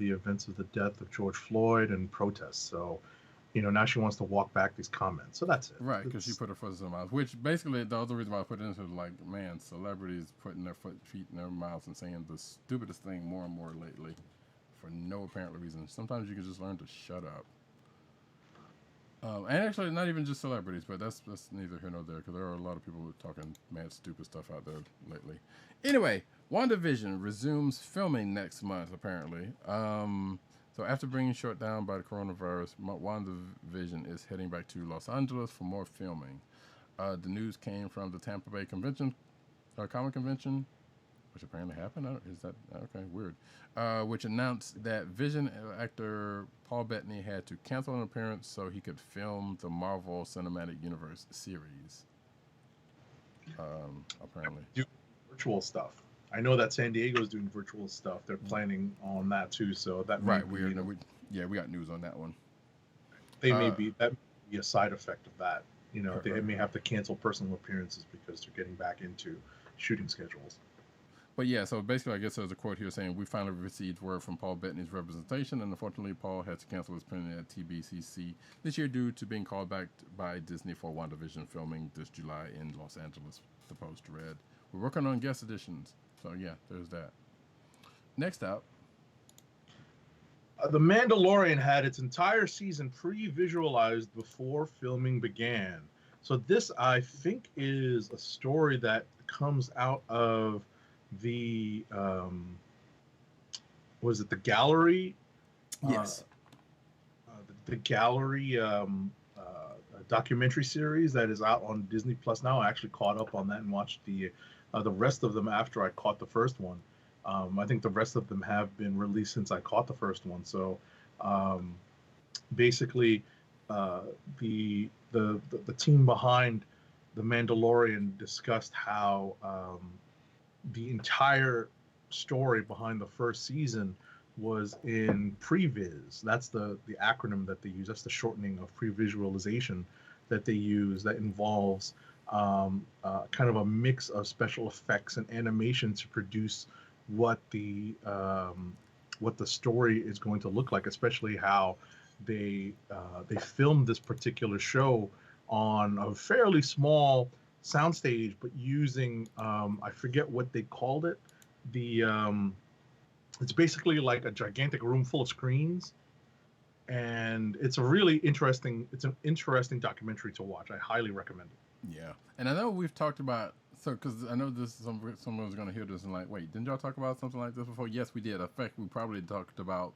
events of the death of George Floyd and protests. So, now she wants to walk back these comments. So that's it. Right, because she put her foot in her mouth. Which basically the other reason why I put it in is like, man, celebrities putting their feet in their mouths and saying the stupidest thing more and more lately, for no apparent reason. Sometimes you can just learn to shut up. And actually, not even just celebrities, but that's neither here nor there, because there are a lot of people talking mad stupid stuff out there lately. Anyway, WandaVision resumes filming next month, apparently. So after being shut down by the coronavirus, WandaVision is heading back to Los Angeles for more filming. The news came from the Tampa Bay Comic Convention, which apparently happened. Is that okay? Weird. Which announced that Vision actor Paul Bettany had to cancel an appearance so he could film the Marvel Cinematic Universe series. Apparently, do virtual stuff. I know that San Diego's doing virtual stuff. They're planning on that too. So that right. We got news on that one. That may be a side effect of that. They may have to cancel personal appearances because they're getting back into shooting schedules. But yeah, so basically, I guess there's a quote here saying, "We finally received word from Paul Bettany's representation, and unfortunately, Paul had to cancel his premiere at TBCC this year due to being called back by Disney for WandaVision filming this July in Los Angeles." The Post read, "We're working on guest editions." So yeah, there's that. Next up, The Mandalorian had its entire season pre-visualized before filming began. So this, I think, is a story that comes out of the was it the gallery? Uh, yes, the gallery documentary series that is out on Disney Plus now. I actually caught up on that and watched the rest of them after I caught the first one. I think the rest of them have been released since I caught the first one. So um, basically, uh, the team behind the Mandalorian discussed how the entire story behind the first season was in previs. That's the acronym that they use. That's the shortening of pre-visualization that they use. That involves kind of a mix of special effects and animation to produce what the story is going to look like, especially how they filmed this particular show on a fairly small soundstage, but using I forget what they called it. The It's basically like a gigantic room full of screens, and it's a really interesting. It's an interesting documentary to watch. I highly recommend it. yeah, and I know we've talked about because I know this someone's going to hear this and like, wait, didn't y'all talk about something like this before? Yes, we did. In fact, we probably talked about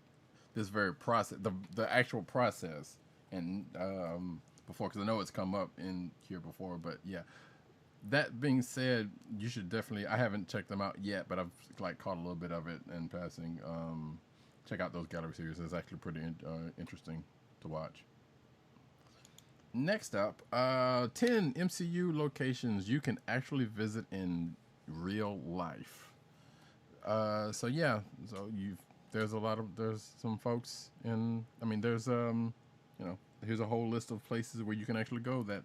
this very process, the actual process, and before because I know it's come up in here before, but yeah. That being said, you should definitely. I haven't checked them out yet, but I've like caught a little bit of it in passing. Check out those gallery series. It's actually pretty interesting to watch. Next up, 10 MCU locations you can actually visit in real life. So yeah, so there's some folks in. I mean, there's here's a whole list of places where you can actually go that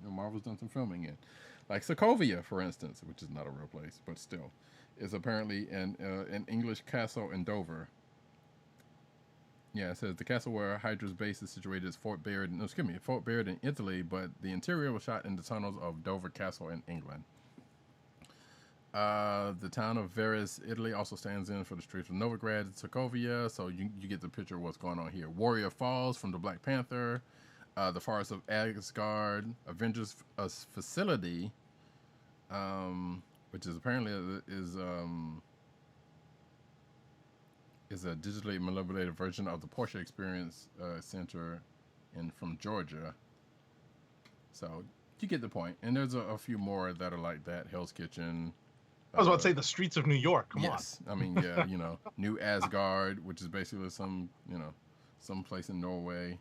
Marvel's done some filming in. Like Sokovia, for instance, which is not a real place, but still, is apparently an English castle in Dover. Yeah, it says the castle where Hydra's base is situated is Fort Bayard. No, excuse me, Fort Bayard in Italy, but the interior was shot in the tunnels of Dover Castle in England. The town of Veres, Italy, also stands in for the streets of Novigrad and Sokovia, so you get the picture of what's going on here. Warrior Falls from the Black Panther, the Forest of Asgard, Avengers Facility, which is apparently is a digitally manipulated version of the Porsche Experience Center from Georgia. So you get the point. And there's a few more that are like that. Hell's Kitchen. I was about to say the streets of New York. Come yes, I mean, yeah, New Asgard, which is basically some place in Norway,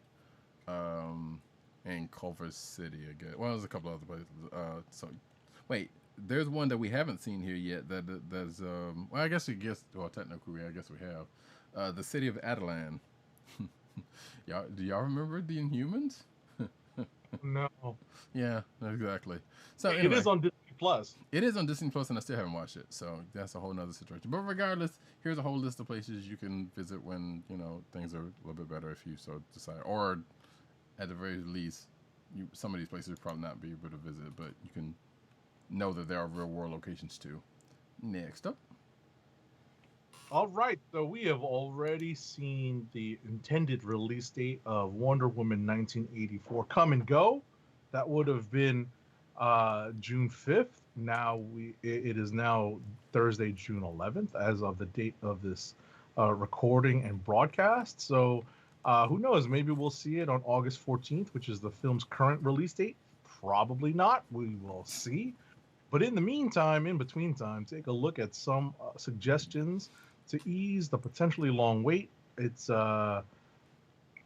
and Culver City, I guess. Well, there's a couple other places. So, wait, there's one that we haven't seen here yet. There's well, I guess technically, I guess we have, the city of Adelan. Do y'all remember the Inhumans? on. No, Yeah, exactly. So it anyway. is on Disney Plus. It is on Disney Plus, and I still haven't watched it, so that's a whole nother situation. But regardless, here's a whole list of places you can visit when things are a little bit better if you so decide, or at the very least, some of these places will probably not be able to visit, but you can know that there are real world locations too. Next up, All right, so we have already seen the intended release date of Wonder Woman 1984 come and go. That would have been June 5th. Now it is now Thursday, June 11th, as of the date of this recording and broadcast. So who knows? Maybe we'll see it on August 14th, which is the film's current release date. Probably not. We will see. But in the meantime, in between time, take a look at some suggestions to ease the potentially long wait. It's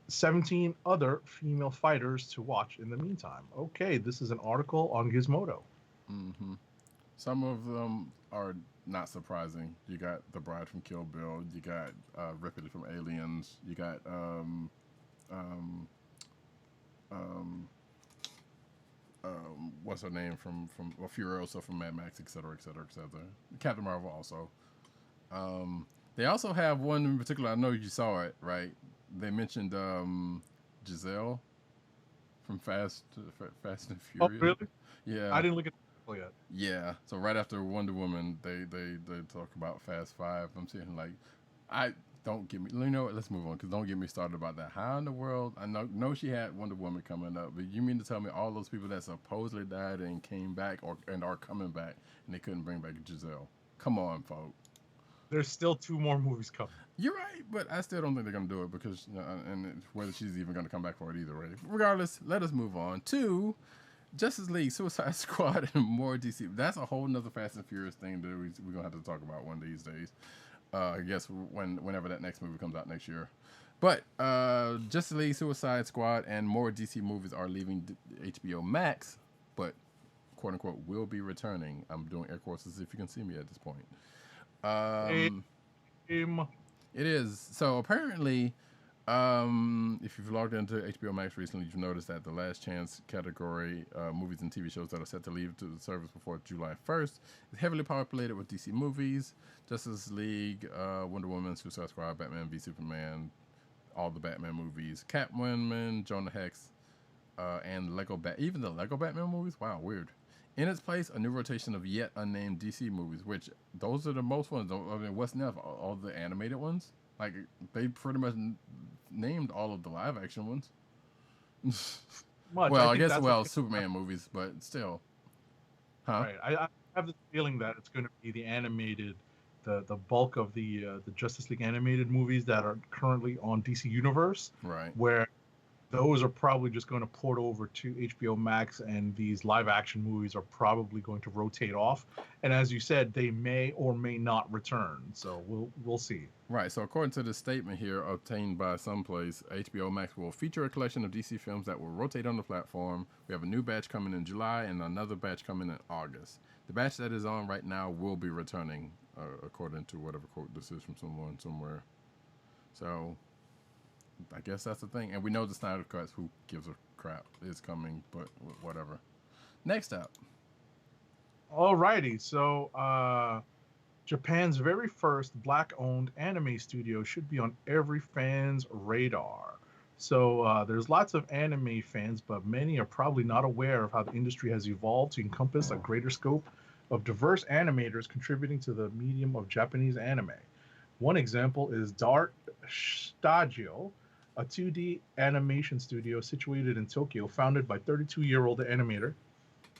17 other female fighters to watch in the meantime. Okay, this is an article on Gizmodo. mm-hmm. Some of them are not surprising. You got the Bride from Kill Bill. You got Ripley from Aliens. You got um, what's her name from Furiosa from Mad Max, etc., etc., etc. Captain Marvel also. They also have one in particular. I know you saw it, right? They mentioned Giselle from Fast and Oh, Furious. really? I Yeah, didn't look at the yet. yeah. So right after Wonder Woman, they talk about Fast Five. I'm sitting like, I don't get me. You know what? Let's move on because don't get me started about that. How in the world? I know she had Wonder Woman coming up, but you mean to tell me all those people that supposedly died and came back and are coming back and they couldn't bring back Giselle? Come on, folks. There's still 2 more movies coming. You're right, but I still don't think they're gonna do it because, and whether she's even gonna come back for it either way. Regardless, let us move on to Justice League, Suicide Squad, and more DC. That's a whole nother Fast and Furious thing that we're gonna have to talk about one of these days. I guess whenever that next movie comes out next year. But Justice League, Suicide Squad, and more DC movies are leaving HBO Max, but quote unquote will be returning. I'm doing air quotes as if you can see me at this point. Aim. It is. So apparently, if you've logged into HBO Max recently, you've noticed that the Last Chance category, movies and TV shows that are set to leave to the service before July 1st, is heavily populated with DC movies, Justice League, Wonder Woman, Suicide Squad, Batman v Superman, all the Batman movies, Catwoman, Jonah Hex, and even the Lego Batman movies. Wow, weird. In its place, a new rotation of yet unnamed DC movies, which those are the most ones. I mean, what's next? All the animated ones? Like, they pretty much named all of the live action ones. Much. Well, I think guess, that's Superman movies, but still. Huh? right. I have this feeling that it's going to be the animated, the bulk of the Justice League animated movies that are currently on DC Universe, Right. where those are probably just going to port over to HBO Max, and these live action movies are probably going to rotate off. And as you said, they may or may not return. So we'll see. Right. So according to this statement here obtained by someplace, HBO Max will feature a collection of DC films that will rotate on the platform. We have a new batch coming in July and another batch coming in August. The batch that is on right now will be returning, according to whatever quote this is from someone somewhere. So I guess that's the thing. And we know the Snyder Cuts, who gives a crap, is coming, but whatever. Next up. Alrighty, so Japan's very first black-owned anime studio should be on every fan's radar. So there's lots of anime fans, but many are probably not aware of how the industry has evolved to encompass a greater scope of diverse animators contributing to the medium of Japanese anime. One example is Stadio, a 2D animation studio situated in Tokyo, founded by 32-year-old animator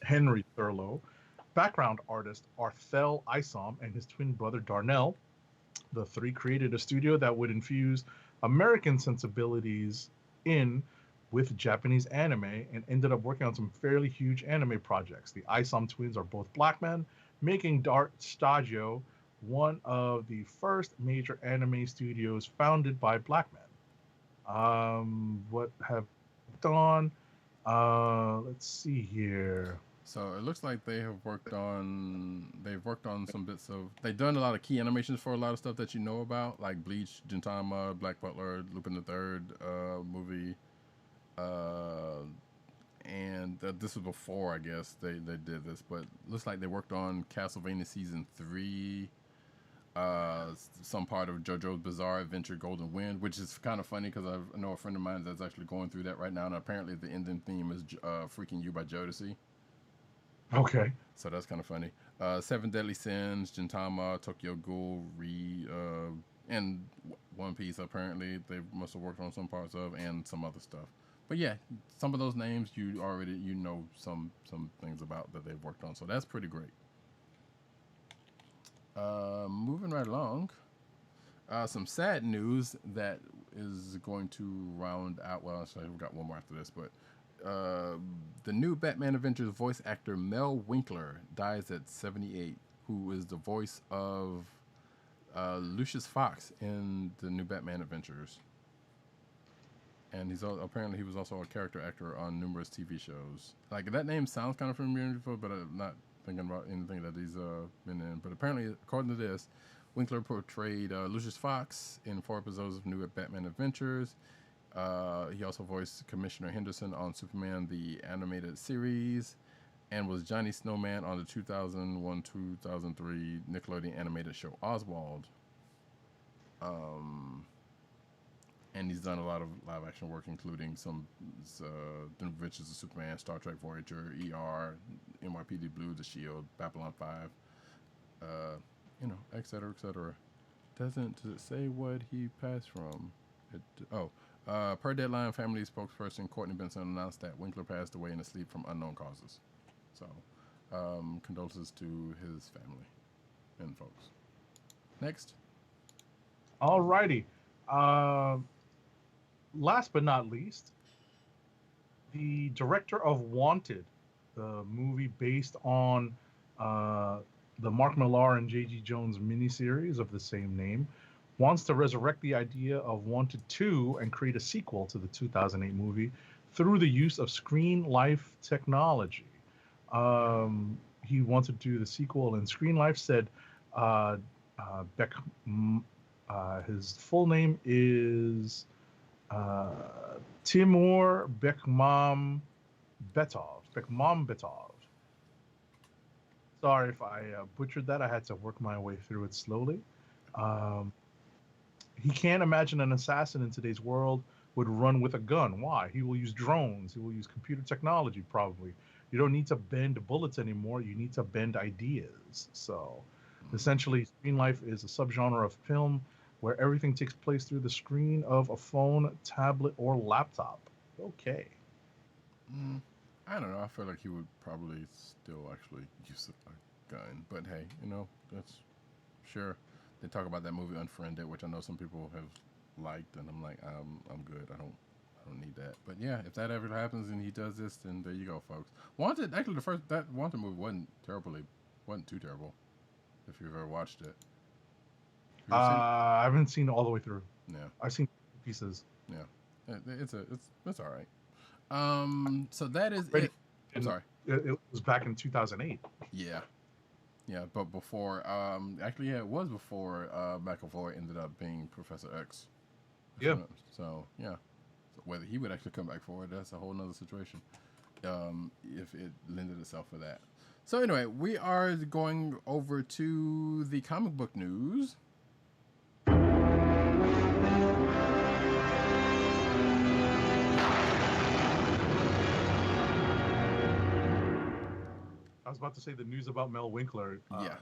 Henry Thurlow, background artist Arthel Isom, and his twin brother Darnell. The three created a studio that would infuse American sensibilities in with Japanese anime and ended up working on some fairly huge anime projects. The Isom twins are both black men, making Dart Stadio one of the first major anime studios founded by black men. What have done? Let's see here. So it looks like they've worked on some bits of, they've done a lot of key animations for a lot of stuff that you know about, like Bleach, Gintama, Black Butler, Lupin the Third movie, and this was before, I guess, they did this, but looks like they worked on Castlevania Season 3, some part of JoJo's Bizarre Adventure Golden Wind, which is kind of funny because I know a friend of mine that's actually going through that right now, and apparently the ending theme is Freaking You by Jodeci. Okay. So that's kind of funny. Seven Deadly Sins, Gintama, Tokyo Ghoul, and One Piece. Apparently, they must have worked on some parts of, and some other stuff. But yeah, some of those names you know some things about that they've worked on. So that's pretty great. Moving right along, some sad news that is going to round out. Well, actually, we've got one more after this, but. The new Batman Adventures voice actor Mel Winkler dies at 78, who is the voice of Lucius Fox in the new Batman Adventures. And apparently he was also a character actor on numerous TV shows. Like, that name sounds kind of familiar, but I'm not thinking about anything that he's been in. But apparently, according to this, Winkler portrayed Lucius Fox in 4 episodes of new Batman Adventures. He also voiced Commissioner Henderson on Superman, the animated series. and was Johnny Snowman on the 2001-2003 Nickelodeon animated show Oswald. Um, and he's done a lot of live action work, including some The Adventures of Superman, Star Trek Voyager, ER, NYPD Blue, The Shield, Babylon 5, uh, etc., etc. Does it say what he passed from? Per Deadline, family spokesperson Courtney Benson announced that Winkler passed away in his sleep from unknown causes. So, condolences to his family and folks. Next. Alrighty. Uh, Last but not least, the director of Wanted, the movie based on the Mark Millar and J.G. Jones miniseries of the same name, wants to resurrect the idea of Wanted 2 and create a sequel to the 2008 movie through the use of Screen Life technology. He wanted to do the sequel, and Screen Life said Beck. His full name is Timur Bekmambetov. Sorry if I butchered that. I had to work my way through it slowly. He can't imagine an assassin in today's world would run with a gun. Why? He will use drones. He will use computer technology, probably. You don't need to bend bullets anymore. You need to bend ideas. So, essentially, Screen Life is a subgenre of film where everything takes place through the screen of a phone, tablet, or laptop. Okay. I don't know. I feel like he would probably still actually use a gun. But hey, that's sure. They talk about that movie Unfriended, which I know some people have liked, and I'm like, I'm good. I don't need that. But yeah, if that ever happens and he does this, then there you go, folks. Wanted, actually, that Wanted movie wasn't too terrible. If you've ever watched it. I haven't seen it all the way through. Yeah. I've seen pieces. Yeah. It's all right. So that is it. I'm sorry. It was back in 2008. Yeah. Yeah, but before, it was before McAvoy ended up being Professor X. Yeah. So, yeah. So whether he would actually come back for it, that's a whole nother situation. If it lended itself for that. So anyway, we are going over to the comic book news. I was about to say the news about Mel Winkler. That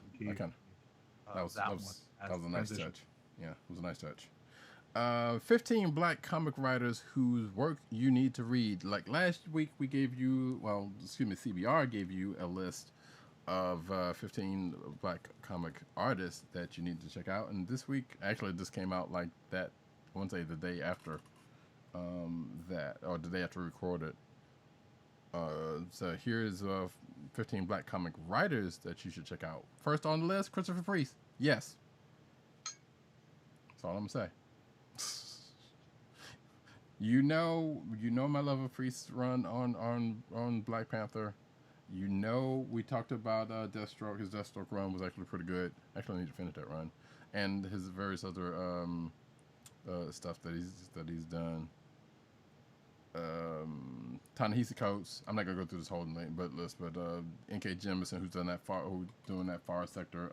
was a nice touch. Yeah, it was a nice touch. 15 black comic writers whose work you need to read. Like last week, we gave you, CBR gave you a list of 15 black comic artists that you need to check out. And this week, actually, this came out like that, I want to say the day after the day after we recorded. So here's 15 black comic writers that you should check out. First on the list, Christopher Priest. Yes. That's all I'm gonna say. You know my love of Priest's run on Black Panther. We talked about Deathstroke. His Deathstroke run was actually pretty good. Actually, I need to finish that run, and his various other stuff that he's done. Ta-Nehisi Coates. I'm not gonna go through this whole list, but N.K. Jemisin, who's doing that Far Sector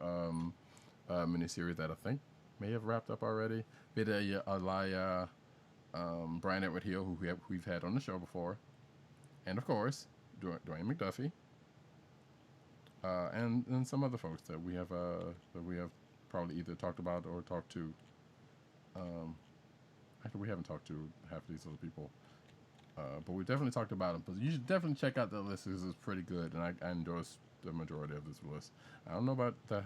miniseries that I think may have wrapped up already. Vida Alaya, Brian Edward Hill, who we've had on the show before, and of course Dwayne McDuffie, and some other folks that we have probably either talked about or talked to. Actually, we haven't talked to half of these other people. But we definitely talked about them. But you should definitely check out that list because it's pretty good, and I endorse the majority of this list. I don't know about the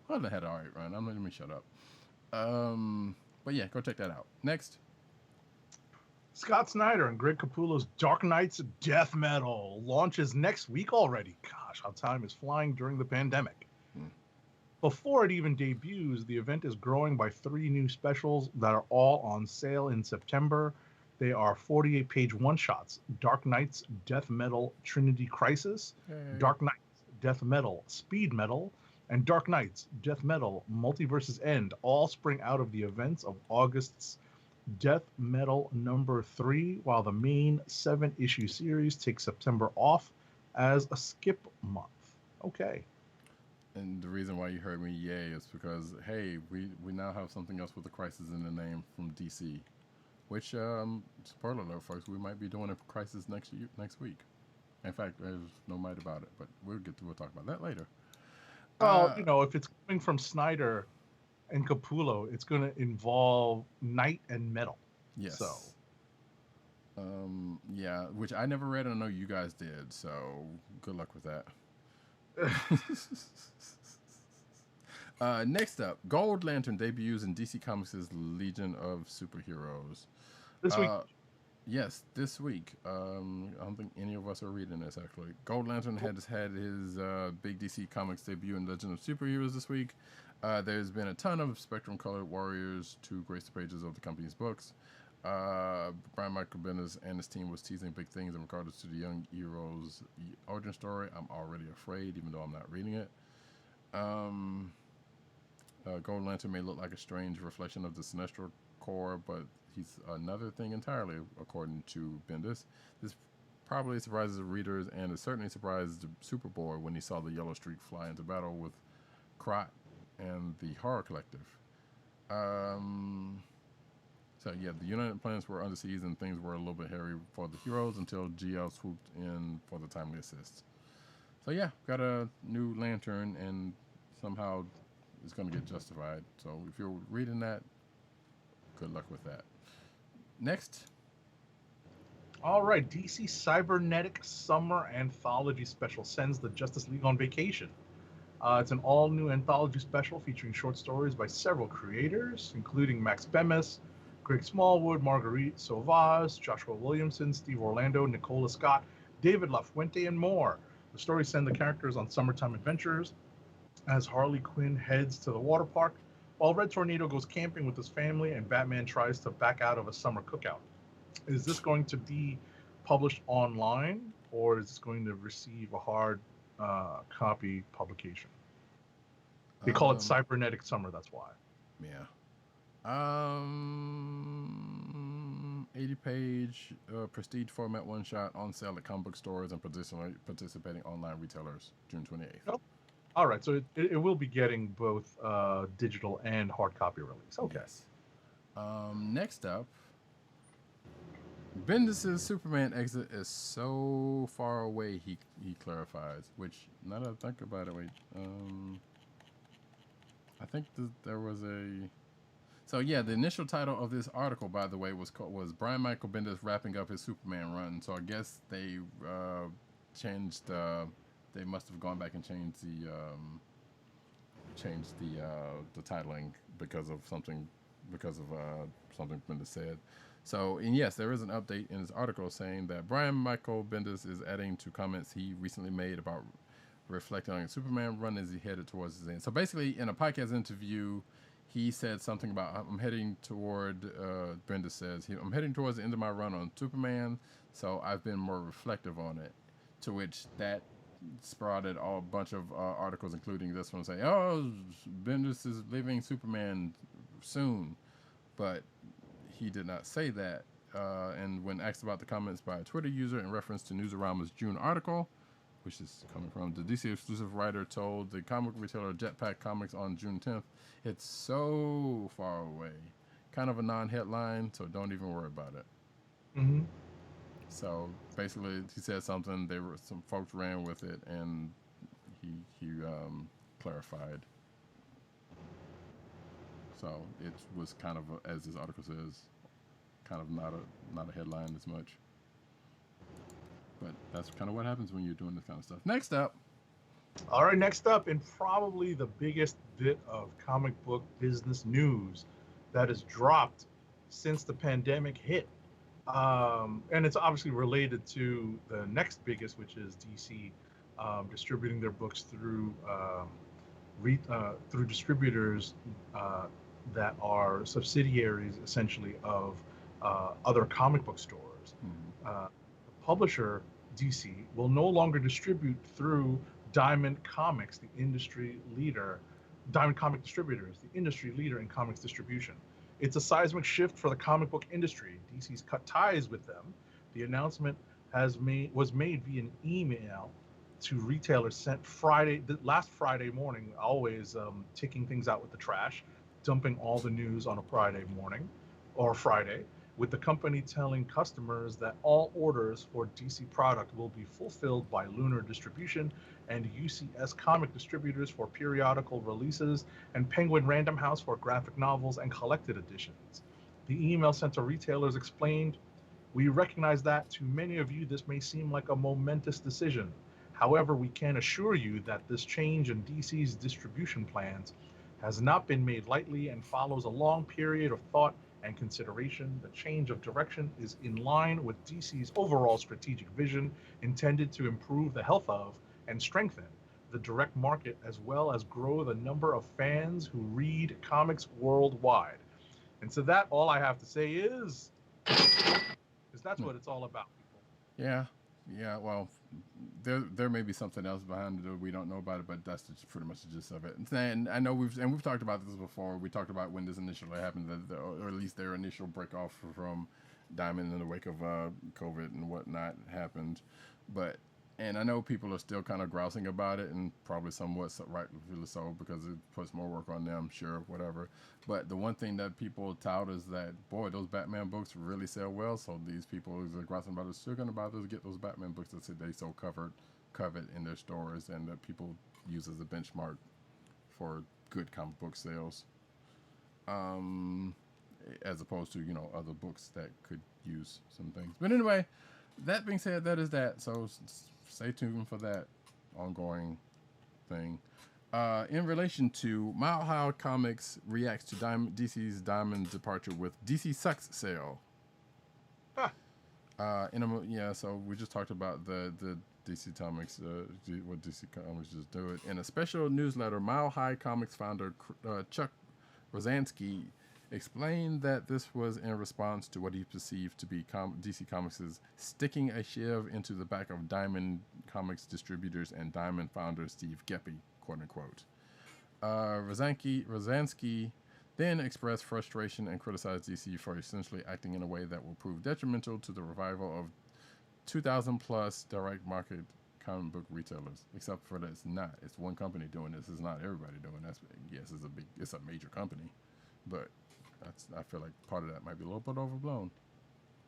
Hunter had an alright run. I'm not even shut up. But yeah, go check that out. Next, Scott Snyder and Greg Capullo's Dark Knight's Death Metal launches next week already. Gosh, how time is flying during the pandemic. Before it even debuts, the event is growing by 3 new specials that are all on sale in September. They are 48-page one-shots: Dark Knight's Death Metal Trinity Crisis, Dark Knight's Death Metal Speed Metal, and Dark Knight's Death Metal Multiverse's End all spring out of the events of August's Death Metal number 3, while the main 7-issue series takes September off as a skip month. Okay. And the reason why you heard me yay is because hey, we now have something else with a crisis in the name from DC. Which spoiler alert, folks, we might be doing a crisis next week. In fact, there's no might about it, but we'll talk about that later. Well, Uh, if it's coming from Snyder and Capullo, it's going to involve Night and Metal. So, yes. Yeah, which I never read, and I know you guys did. So good luck with that. Next up, Gold Lantern debuts in DC Comics' Legion of Superheroes. this week, Uh, yes, this week. I don't think any of us are reading this actually. Gold Lantern has had his big DC Comics debut in Legend of Superheroes this week. There's been a ton of Spectrum colored warriors to grace the pages of the company's books. Brian Michael Bendis and his team was teasing big things in regards to the young hero's origin story. I'm already afraid, even though I'm not reading it. Gold Lantern may look like a strange reflection of the Sinestro Corps, but he's another thing entirely, according to Bendis. This probably surprises readers, and it certainly surprised Superboy when he saw the yellow streak fly into battle with C.H.R.A.D.L.E and the Horror Collective. So yeah, the United Planets were under siege and things were a little bit hairy for the heroes until GL swooped in for the timely assist. So yeah, got a new Lantern and somehow it's going to get justified. So if you're reading that, good luck with that. Next. all right, DC Cybernetic Summer Anthology Special sends the Justice League on vacation. It's an all-new anthology special featuring short stories by several creators, including Max Bemis, Greg Smallwood, Marguerite Sauvage, Joshua Williamson, Steve Orlando, Nicola Scott, David LaFuente, and more. The stories send the characters on summertime adventures as Harley Quinn heads to the water park, while Red Tornado goes camping with his family and Batman tries to back out of a summer cookout. Is this going to be published online, or is this going to receive a hard copy publication? They call it Um, Cybernetic Summer, that's why. yeah. 80-page prestige format one shot on sale at comic book stores and participating online retailers June 28th. Nope. All right, so it will be getting both digital and hard copy release. Okay. Yes. Next up, Bendis' Superman exit is so far away, he clarifies, which, now that I think about it, wait, I think there was a... So yeah, the initial title of this article, by the way, was Brian Michael Bendis wrapping up his Superman run. So I guess they changed. They must have gone back and changed the titling because of something Bendis said. So, and yes, there is an update in his article saying that Brian Michael Bendis is adding to comments he recently made about reflecting on his Superman run as he headed towards his end. So basically, in a podcast interview, he said something about, I'm heading toward, Bendis says, I'm heading towards the end of my run on Superman, so I've been more reflective on it. To which that sprouted a bunch of articles, including this one, saying, oh, Bendis is leaving Superman soon. But he did not say that. And when asked about the comments by a Twitter user in reference to Newsarama's June article, which is coming from the DC exclusive writer, told the comic retailer Jetpack Comics on June 10th, it's so far away. Kind of a non-headline, so don't even worry about it. Mm-hmm. So basically, he said something. Some folks ran with it, and he clarified. So it was kind of, as this article says, kind of not a headline as much. But that's kind of what happens when you're doing this kind of stuff. Next up. All right, next up, and probably the biggest bit of comic book business news that has dropped since the pandemic hit. And it's obviously related to the next biggest, which is DC distributing their books through distributors that are subsidiaries, essentially, of other comic book stores. Mm-hmm. The publisher, DC, will no longer distribute through Diamond Comics, the industry leader, Diamond Comic Distributors, the industry leader in comics distribution. It's a seismic shift for the comic book industry. DC's cut ties with them. The announcement was made via an email to retailers sent last Friday morning, always taking things out with the trash, dumping all the news on a Friday morning or Friday, with the company telling customers that all orders for DC product will be fulfilled by Lunar Distribution and UCS Comic Distributors for periodical releases and Penguin Random House for graphic novels and collected editions. The email sent to retailers explained, "We recognize that to many of you this may seem like a momentous decision. However, we can assure you that this change in DC's distribution plans has not been made lightly and follows a long period of thought and consideration. The change of direction is in line with DC's overall strategic vision intended to improve the health of and strengthen the direct market as well as grow the number of fans who read comics worldwide." And so that all I have to say is that's what it's all about, people. Yeah, yeah. Well, there may be something else behind it that we don't know about it, but that's just pretty much the gist of it. And I know we've talked about this before. We talked about when this initially happened, or at least their initial break off from Diamond in the wake of COVID and whatnot happened. And I know people are still kind of grousing about it, and probably somewhat rightfully so, because it puts more work on them, sure, whatever. But the one thing that people tout is that, boy, those Batman books really sell well, so these people who are grousing about it still going to bother to get those Batman books that they so covet in their stores, and that people use as a benchmark for good comic book sales, as opposed to, other books that could use some things. But anyway, that being said, that is that. So stay tuned for that ongoing thing. In relation to Mile High Comics reacts to DC's Diamond departure with DC Sucks sale. So we just talked about the DC Comics, what DC Comics just do it. In a special newsletter, Mile High Comics founder Chuck Rosansky explained that this was in response to what he perceived to be DC Comics' sticking a shiv into the back of Diamond Comics Distributors and Diamond founder Steve Geppi, quote unquote. Rosansky then expressed frustration and criticized DC for essentially acting in a way that will prove detrimental to the revival of 2,000 plus direct market comic book retailers. Except for that, it's not. It's one company doing this. It's not everybody doing this. Yes, it's a major company, but I feel like part of that might be a little bit overblown,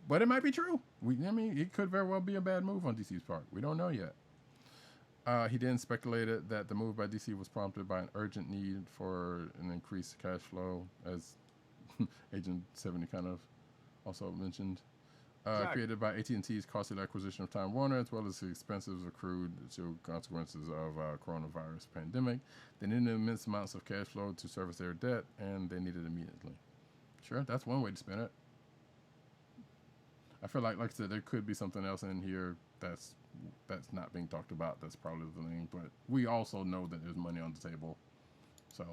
but it might be true. It could very well be a bad move on DC's part. We don't know yet. He then speculated that the move by DC was prompted by an urgent need for an increased cash flow, as Agent 70 kind of also mentioned. Exactly. Created by AT&T's costly acquisition of Time Warner, as well as the expenses accrued to consequences of coronavirus pandemic. They needed immense amounts of cash flow to service their debt, and they needed it immediately. Sure, that's one way to spin it. I feel like I said, there could be something else in here that's not being talked about. That's probably the thing, but we also know that there's money on the table, so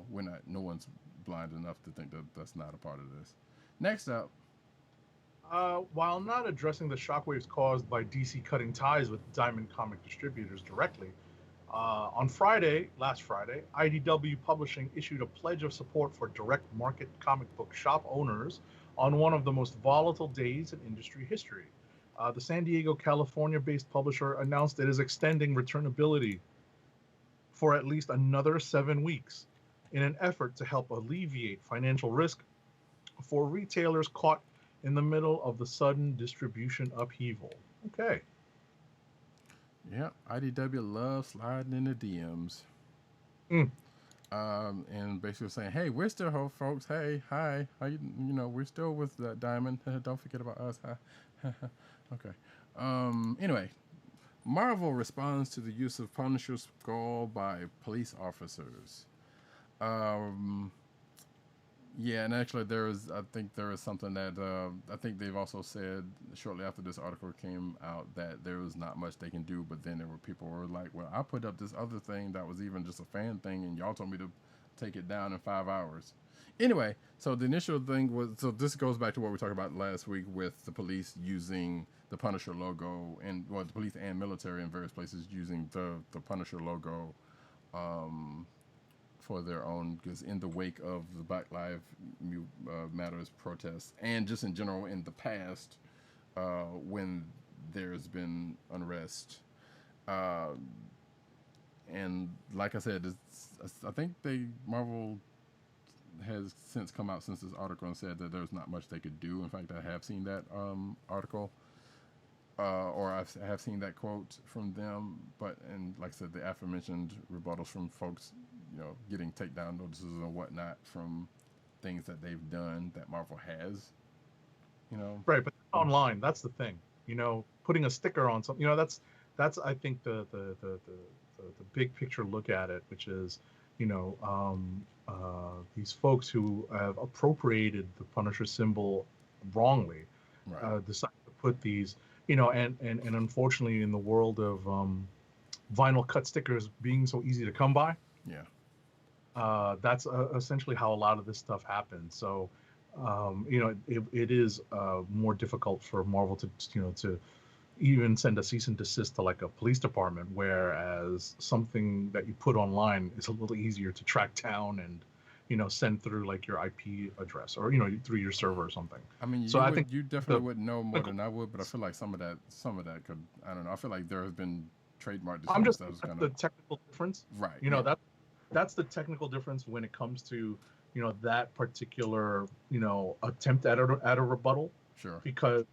no one's blind enough to think that that's not a part of this. Next up. While not addressing the shockwaves caused by DC cutting ties with Diamond Comic Distributors directly, last Friday, IDW Publishing issued a pledge of support for direct market comic book shop owners on one of the most volatile days in industry history. The San Diego, California-based publisher announced it is extending returnability for at least another 7 weeks in an effort to help alleviate financial risk for retailers caught in the middle of the sudden distribution upheaval. Okay. Yeah, IDW loves sliding in the DMs. And basically saying, hey, we're still here, folks. Hey, hi. How we're still with Diamond. Don't forget about us. Okay. Anyway, Marvel responds to the use of Punisher's skull by police officers. Yeah, and actually I think there is something that I think they've also said shortly after this article came out that there was not much they can do, but then there were people who were like, well, I put up this other thing that was even just a fan thing, and y'all told me to take it down in 5 hours. Anyway, so the initial thing was, so this goes back to what we talked about last week with the police using the Punisher logo, and the police and military in various places using the Punisher logo for their own, because in the wake of the Black Lives Matters protests, and just in general in the past, when there's been unrest, and like I said, I think Marvel has since come out since this article and said that there's not much they could do. In fact, I have seen that article, or I have seen that quote from them. But and like I said, the aforementioned rebuttals from folks, getting takedown notices and whatnot from things that they've done that Marvel has. Right, but online, that's the thing. Putting a sticker on something, that's I think the big picture look at it, which is, these folks who have appropriated the Punisher symbol wrongly, Right. decide to put these, and unfortunately, in the world of vinyl cut stickers being so easy to come by, Yeah. that's essentially how a lot of this stuff happens. So, it is more difficult for Marvel to even send a cease and desist to like a police department, whereas something that you put online is a little easier to track down and, send through like your IP address or, through your server or something. I mean, So I think you the definitely would know more than I would, but I feel like some of that could, I don't know. I feel like there has been trademark I'm disputes just that was that's kind the of technical difference. right. You know Yeah. that that's the technical difference when it comes to that particular attempt at a rebuttal, Sure. because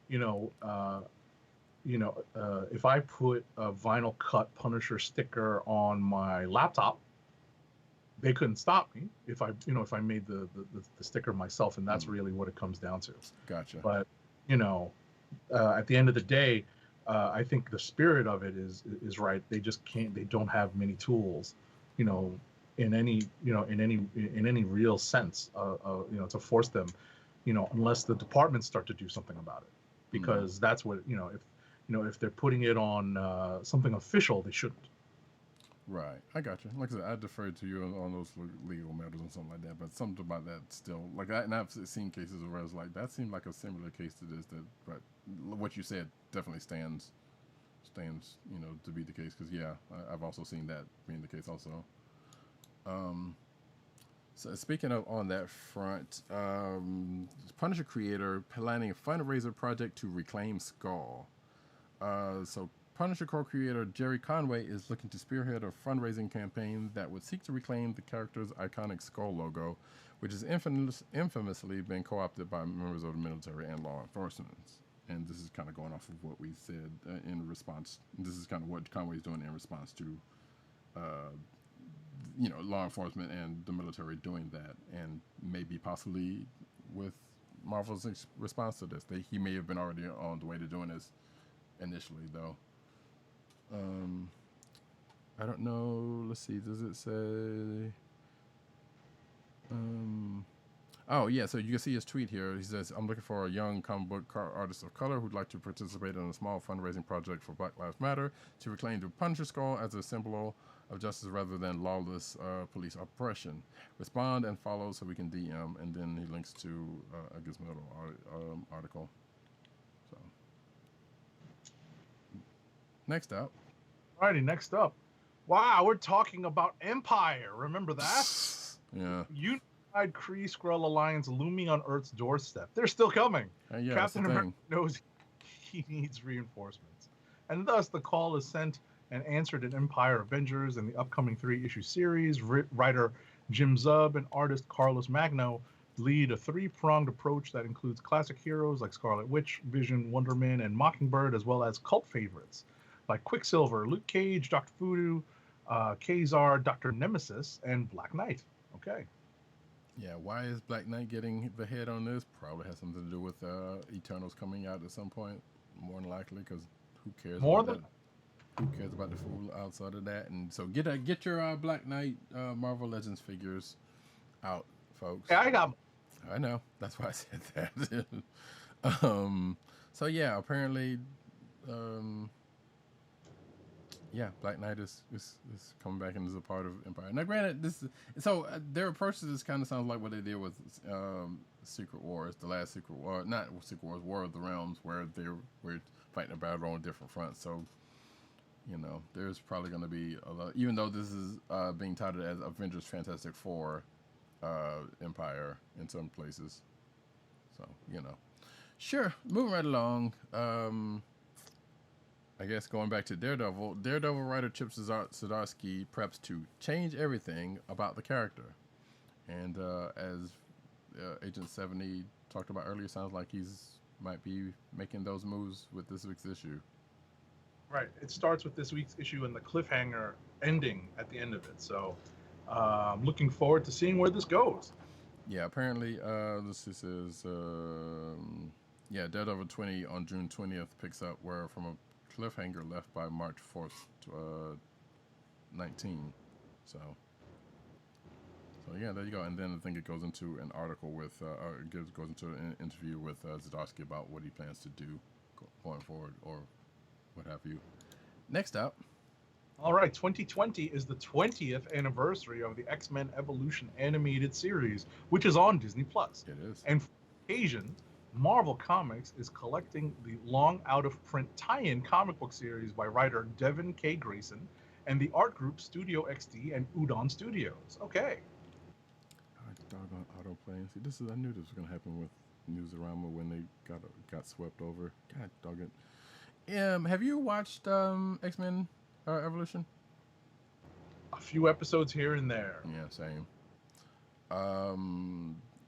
you know uh, if I put a vinyl cut Punisher sticker on my laptop, they couldn't stop me if I made the sticker myself, and that's Mm, really what it comes down to. gotcha. But you know, at the end of the day, I think the spirit of it is right. They just can't. They don't have many tools, you know, in any real sense, to force them, unless the departments start to do something about it, Mm, because that's what if they're putting it on something official, they shouldn't. right. I got you. Like I said, I defer to you on those legal matters and something like that. But something about that still, like, and I've seen cases where it's like that seemed like a similar case to this. That, but what you said definitely stands, to be the case. Because yeah, I've also seen that being the case also. Um, so speaking of on that front, Punisher creator planning a fundraiser project to reclaim Skull. So Punisher co-creator Jerry Conway is looking to spearhead a fundraising campaign that would seek to reclaim the character's iconic skull logo, which has infamously been co-opted by members of the military and law enforcement. And this is kind of going off of what we said in response. This is kind of what Conway's doing in response to, uh, law enforcement and the military doing that, and maybe possibly with Marvel's response to this. He may have been already on the way to doing this initially, though. Um, I don't know. Let's see. Does it say? Um, oh yeah. So you can see his tweet here. He says, "I'm looking for a young comic book artist of color who'd like to participate in a small fundraising project for Black Lives Matter to reclaim the Punisher skull as a symbol of justice rather than lawless police oppression. Respond and follow so we can DM." And then he links to a Gizmodo article. So next up. Alrighty, next up. Wow, we're talking about Empire. Remember that? Yeah. Unified Kree-Skrull alliance looming on Earth's doorstep. They're still coming. Yeah, that's the Captain America thing. knows he needs reinforcements, and thus the call is sent and answered in Empire Avengers and the upcoming 3-issue series. Writer Jim Zub and artist Carlos Magno lead a 3-pronged approach that includes classic heroes like Scarlet Witch, Vision, Wonder Man, and Mockingbird, as well as cult favorites like Quicksilver, Luke Cage, Dr. Voodoo, Kazar, Dr. Nemesis, and Black Knight. Okay. Yeah, why is Black Knight getting the head on this? Probably has something to do with Eternals coming out at some point, more than likely, because who cares More about than that? Who cares about the fool outside of that? And so get your Black Knight Marvel Legends figures out, folks. yeah, I got. I know. That's why I said that. um, so yeah, apparently, um, yeah, Black Knight is coming back and is a part of Empire. Now, granted, their approach to this kind of sounds like what they did with Secret Wars, the last Secret War, not Secret Wars, War of the Realms, where they were fighting a battle on different fronts. So, there's probably going to be a lot, even though this is being touted as Avengers Fantastic Four Empire in some places. So, sure, moving right along. I guess going back to Daredevil writer Chip Zdarsky preps to change everything about the character. And as Agent 70 talked about earlier, sounds like he's might be making those moves with this week's issue. Right. It starts with this week's issue and the cliffhanger ending at the end of it. So I'm looking forward to seeing where this goes. Yeah, apparently, this is Daredevil 20 on June 20th picks up where from a cliffhanger left by March 4th, 19. So yeah, there you go. And then I think it goes into an article with, goes into an interview with Zdarsky about what he plans to do going forward or what have you. Next up. All right, 2020 is the 20th anniversary of the X-Men Evolution animated series, which is on Disney+. It is. And for occasion, Marvel Comics is collecting the long out-of-print tie-in comic book series by writer Devin K. Grayson and the art group Studio XD and Udon Studios. Okay. Doggone autoplay. See, I knew this was going to happen with Newsarama when they got swept over. God dog it. Have you watched X-Men Evolution? A few episodes here and there. Yeah, same.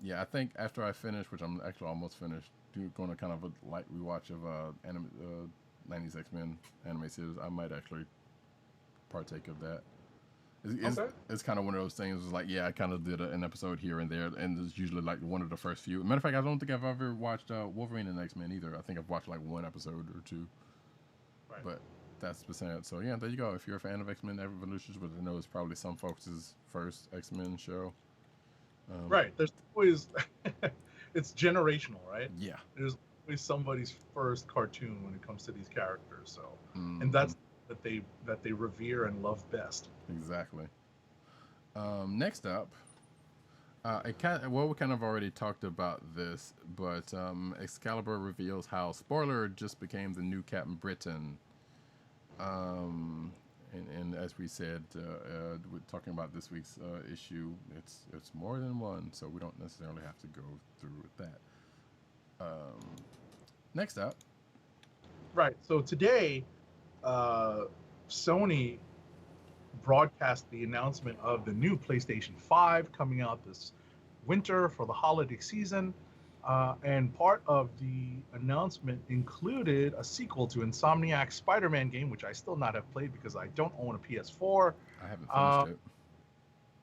Yeah, I think after I finish, which I'm actually almost finished, going to kind of a light rewatch of 90s X-Men anime series, I might actually partake of that. It's kind of one of those things. It's like, yeah, I kind of did an episode here and there, and it's usually like one of the first few. Matter of fact, I don't think I've ever watched Wolverine and X-Men either. I think I've watched like one episode or two. Right. But that's percent. So yeah, there you go. If you're a fan of X-Men Evolutions, which I know is probably some folks' first X-Men show. Right. There's always it's generational, right? Yeah. There's always somebody's first cartoon when it comes to these characters. So, and that's that they revere and love best. Exactly. Next up, we kind of already talked about this, but Excalibur reveals how Spoiler just became the new Captain Britain. And as we said, we're talking about this week's issue. It's more than one, so we don't necessarily have to go through with that. Next up, right. So today, Sony broadcast the announcement of the new PlayStation 5 coming out this winter for the holiday season. And part of the announcement included a sequel to INSOMNIAC's Spider-Man game, which I still not have played because I don't own a PS4. I haven't finished it.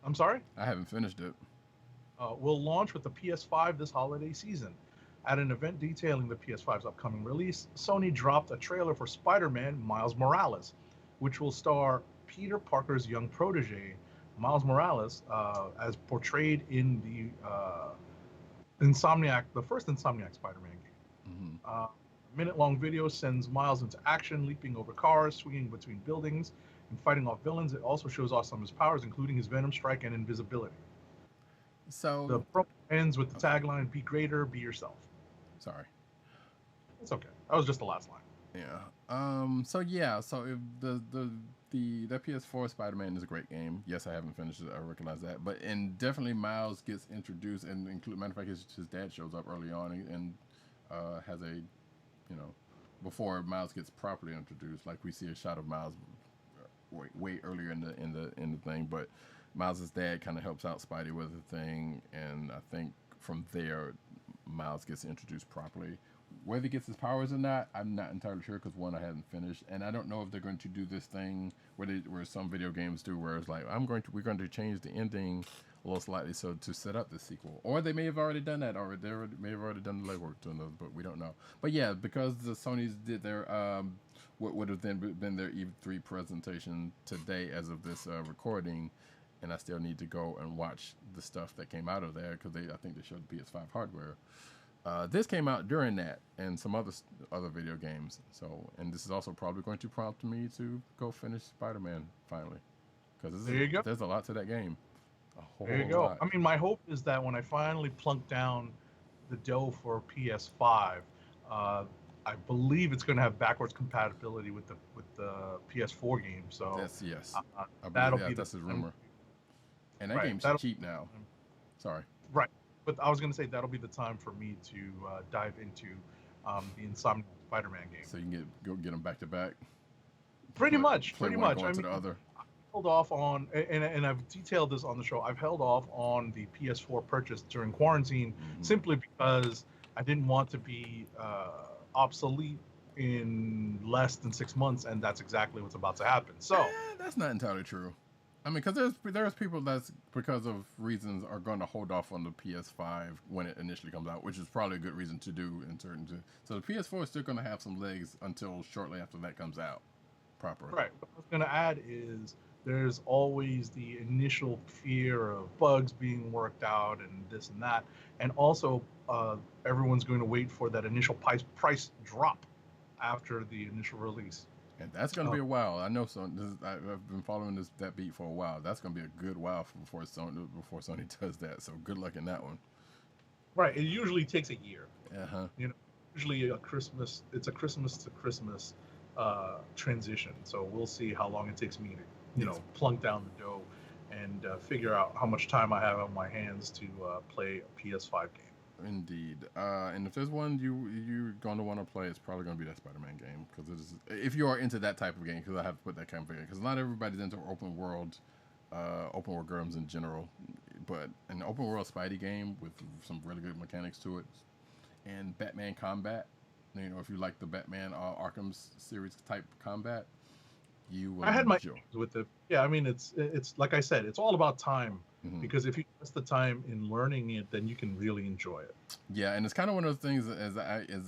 I'm sorry? I haven't finished it. Will launch with the PS5 this holiday season. At an event detailing the PS5's upcoming release, Sony dropped a trailer for Spider-Man Miles Morales, which will star Peter Parker's young protege, Miles Morales, as portrayed in the the first INSOMNIAC Spider-Man game. Mm-hmm. Minute-long video sends Miles into action, leaping over cars, swinging between buildings, and fighting off villains. It also shows off some of his powers, including his Venom Strike and invisibility. So the promo ends with the tagline, "Be greater, be yourself." Sorry. It's okay. That was just the last line. Yeah. So if the PS4 Spider-Man is a great game. Yes, I haven't finished it. I recognize that. But definitely Miles gets introduced, and matter of fact, his dad shows up early on and has a, before Miles gets properly introduced. Like we see a shot of Miles way earlier in the thing, but Miles' dad kind of helps out Spidey with the thing, and I think from there Miles gets introduced properly. Whether he gets his powers or not, I'm not entirely sure because one, I hadn't finished, and I don't know if they're going to do this thing where some video games do, where it's like we're going to change the ending a little slightly so to set up the sequel, or they may have already done that, or they may have already done the legwork to those, but we don't know. But yeah, because the Sony's did their what would have then been their E3 presentation today as of this recording, and I still need to go and watch the stuff that came out of there because I think they showed the PS5 hardware. This came out during that, and some other video games. So, and this is also probably going to prompt me to go finish Spider-Man finally, because there's a lot to that game. There you go. Lot. I mean, my hope is that when I finally plunk down the dough for PS5, I believe it's going to have backwards compatibility with the PS4 game. So yes, that's the rumor. And that game's cheap now. Sorry. Right. But I was going to say that'll be the time for me to dive into the INSOMNIAC Spider-Man game. So you can go get them back to back. Pretty Play, much, play pretty one, much. go I into mean, the other. held off on, and I've detailed this on the show. I've held off on the PS4 purchase during quarantine Hmm. simply because I didn't want to be obsolete in less than 6 months, and that's exactly what's about to happen. So, That's not entirely true. I mean, because there's people that's because of reasons are going to hold off on the PS5 when it initially comes out, which is probably a good reason to do in certain. So the PS4 is still going to have some legs until shortly after that comes out proper. right, what I was going to add is there's always the initial fear of bugs being worked out and this and that, and also everyone's going to wait for that initial price drop after the initial release. And that's going to Uh, be a while. I know. So I've been following that beat for a while. That's going to be a good while before Sony does that. So good luck in that one. right, it usually takes a year. Uh huh. You know, usually it's a Christmas to Christmas transition. So we'll see how long it takes me to, Yes. plunk down the dough and figure out how much time I have on my hands to play a PS5 game. Indeed. And if there's one you're going to want to play, it's probably going to be that Spider-Man game because it is. If you are into that type of game, because I have to put that kind of game because not everybody's into open world games in general, but an open world Spidey game with some really good mechanics to it and Batman combat. If you like the Batman Arkham series type combat, you will I had my enjoy. issues with it. Yeah, I mean it's like I said, it's all about time Hmm. because if you invest the time in learning it, then you can really enjoy it. Yeah, and it's kind of one of those things as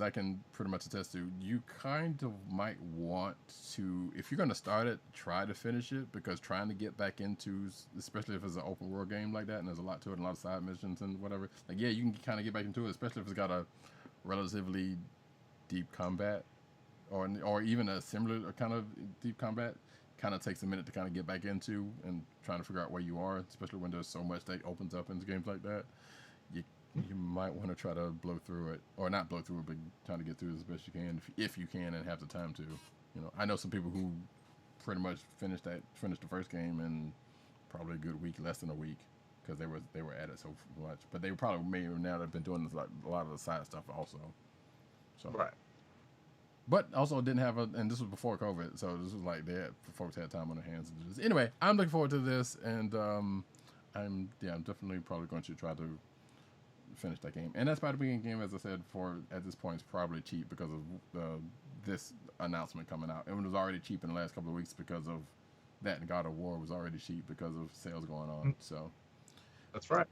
I can pretty much attest to. You kind of might want to, if you're going to start it, try to finish it because trying to get back into, especially if it's an open world game like that, and there's a lot to it, and a lot of side missions and whatever. Like, yeah, you can kind of get back into it, especially if it's got a relatively deep combat, or even a similar kind of deep combat. Kind of takes a minute to kind of get back into and trying to figure out where you are, especially when there's so much that opens up in games like that. You you might want to try to blow through it, or not blow through it, but trying to get through it as best you can, if you can and have the time to. I know some people who pretty much finished the first game in probably a good week, less than a week, because they were at it so much. But they probably may now have been doing this, like, a lot of the side stuff also. So, Right. but also didn't have and this was before COVID, so this was like folks had time on their hands to do this. Anyway, I'm looking forward to this, and I'm definitely probably going to try to finish that game. And that Spider-Man game, as I said before, at this point is probably cheap because of this announcement coming out. And it was already cheap in the last couple of weeks because of that, and God of War was already cheap because of sales going on. So That's right.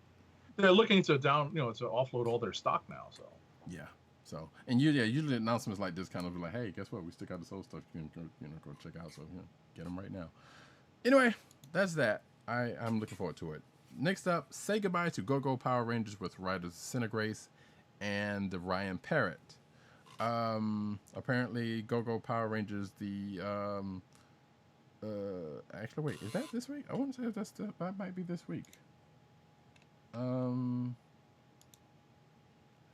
They're looking to to offload all their stock now. So yeah. So, and usually announcements like this kind of like, hey, guess what? We still got this old stuff you can go check out. So get them right now. Anyway, that's that. I'm looking forward to it. Next up, say goodbye to Go-Go Power Rangers with writers Cinegrace and Ryan Parrott. Apparently, Go-Go Power Rangers, actually, wait, is that this week? I want to say that might be this week. Hang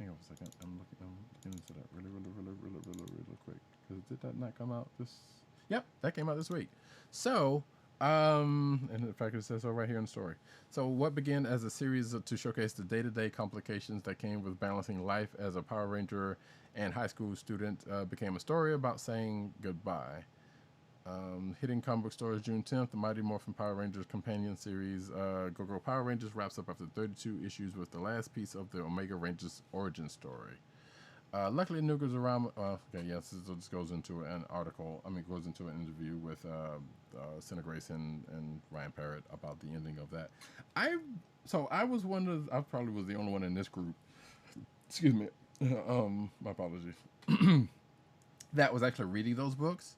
on a second. I'm looking into that really quick. Because did that not come out this? Yep, that came out this week. So, and in fact, it says so right here in the story. So, what began as a series to showcase the day-to-day complications that came with balancing life as a Power Ranger and high school student became a story about saying goodbye. Hitting comic book stores June 10th, the Mighty Morphin Power Rangers companion series Go-Go Power Rangers wraps up after 32 issues with the last piece of the Omega Rangers origin story. Luckily, Nugazarama. Okay, yes, so this goes into an article. Goes into an interview with Cinegrace and Ryan Parrott about the ending of that. I was I probably was the only one in this group. Excuse me. My apologies. That was actually reading those books.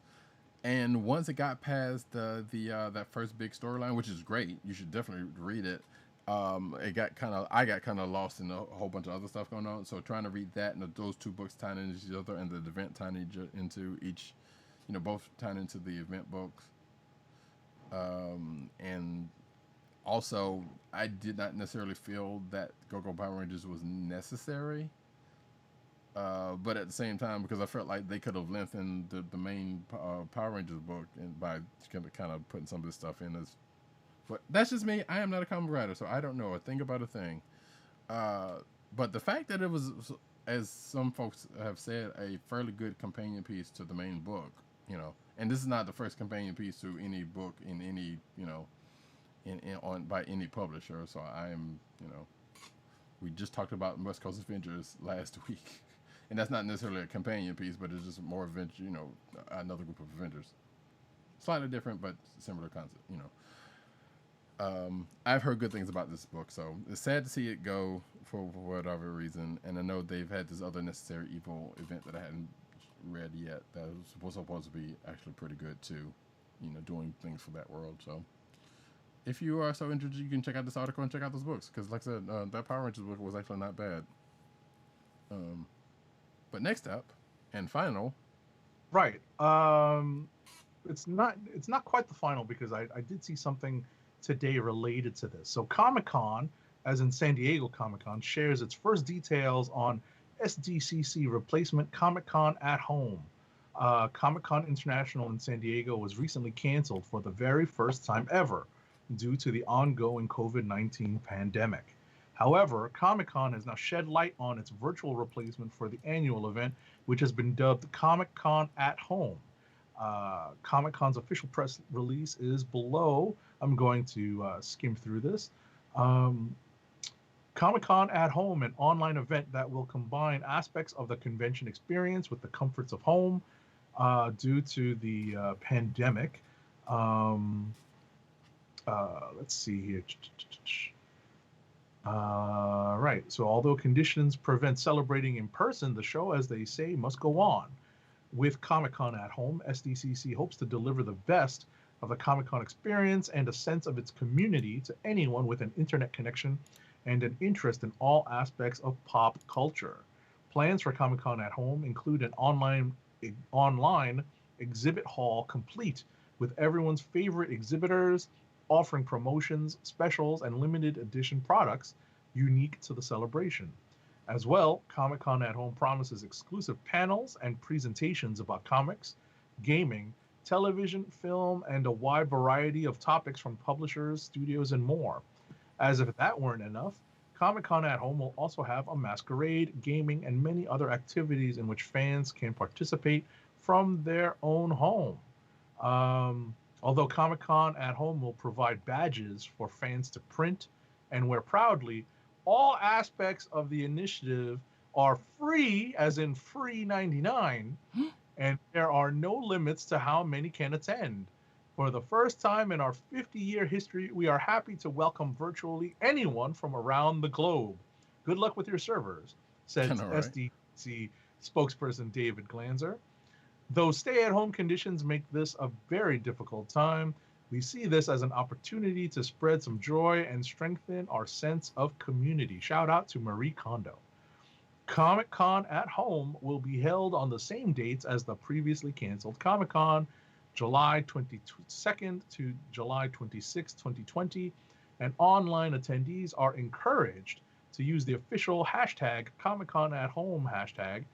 And once it got past that first big storyline, which is great, you should definitely read it. I got kind of lost in a whole bunch of other stuff going on. So trying to read that and those two books tying into each other, and the event tying into each, both tying into the event books. And also, I did not necessarily feel that Go-Go Power Rangers was necessary. But at the same time, because I felt like they could have lengthened the main Power Rangers book and by kind of putting some of this stuff in as. But that's just me. I am not a comic writer, so I don't know a thing about a thing. But the fact that it was, as some folks have said, a fairly good companion piece to the main book, you know, and this is not the first companion piece to any book in any, you know, in on by any publisher. So I am, you know, we just talked about West Coast Avengers last week, and that's not necessarily a companion piece, but it's just more adventure, you know, another group of Avengers, slightly different but similar concept, you know. I've heard good things about this book, so it's sad to see it go for whatever reason. And I know they've had this other Necessary Evil event that I hadn't read yet that was supposed to be actually pretty good too, you know, doing things for that world. So if you are so interested, you can check out this article and check out those books because, like I said, that Power Rangers book was actually not bad. But next up and final, Right. It's not quite the final because I did see something today related to this. So Comic Con, as in San Diego Comic Con, shares its first details on SDCC replacement Comic Con at Home. Comic Con International in San Diego was recently canceled for the very first time ever due to the ongoing COVID-19 pandemic. However, Comic Con has now shed light on its virtual replacement for the annual event, which has been dubbed Comic Con at Home. Comic Con's official press release is below. I'm going to skim through this. Comic Con at Home, an online event that will combine aspects of the convention experience with the comforts of home due to the pandemic. Let's see here. Right. So, although conditions prevent celebrating in person, the show, as they say, must go on. With Comic Con at Home, SDCC hopes to deliver the best of the Comic Con experience and a sense of its community to anyone with an internet connection and an interest in all aspects of pop culture. Plans for Comic Con at Home include an online exhibit hall complete with everyone's favorite exhibitors, offering promotions, specials, and limited edition products unique to the celebration. As well, Comic Con at Home promises exclusive panels and presentations about comics, gaming, television, film, and a wide variety of topics from publishers, studios, and more. As if that weren't enough, Comic Con at Home will also have a masquerade, gaming, and many other activities in which fans can participate from their own home. Although Comic Con at Home will provide badges for fans to print and wear proudly, all aspects of the initiative are free, as in free 99, and there are no limits to how many can attend. For the first time in our 50-year history, we are happy to welcome virtually anyone from around the globe. Good luck with your servers, said all right. SDC spokesperson David Glanzer. Though stay-at-home conditions make this a very difficult time, we see this as an opportunity to spread some joy and strengthen our sense of community. Shout out to Marie Kondo. Comic Con at Home will be held on the same dates as the previously canceled Comic Con, July 22nd to July 26, 2020, and online attendees are encouraged to use the official hashtag Comic Con at Home hashtag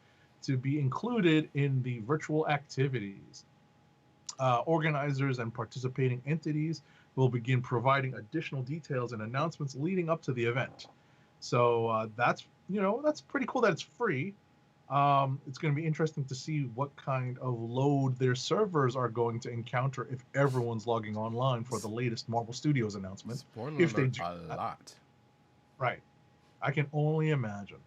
to be included in the virtual activities. Organizers and participating entities will begin providing additional details and announcements leading up to the event. So that's pretty cool that it's free. It's going to be interesting to see what kind of load their servers are going to encounter if everyone's logging online for the latest Marvel Studios announcement. Spoiler If they alert, do a that. lot. Right. I can only imagine.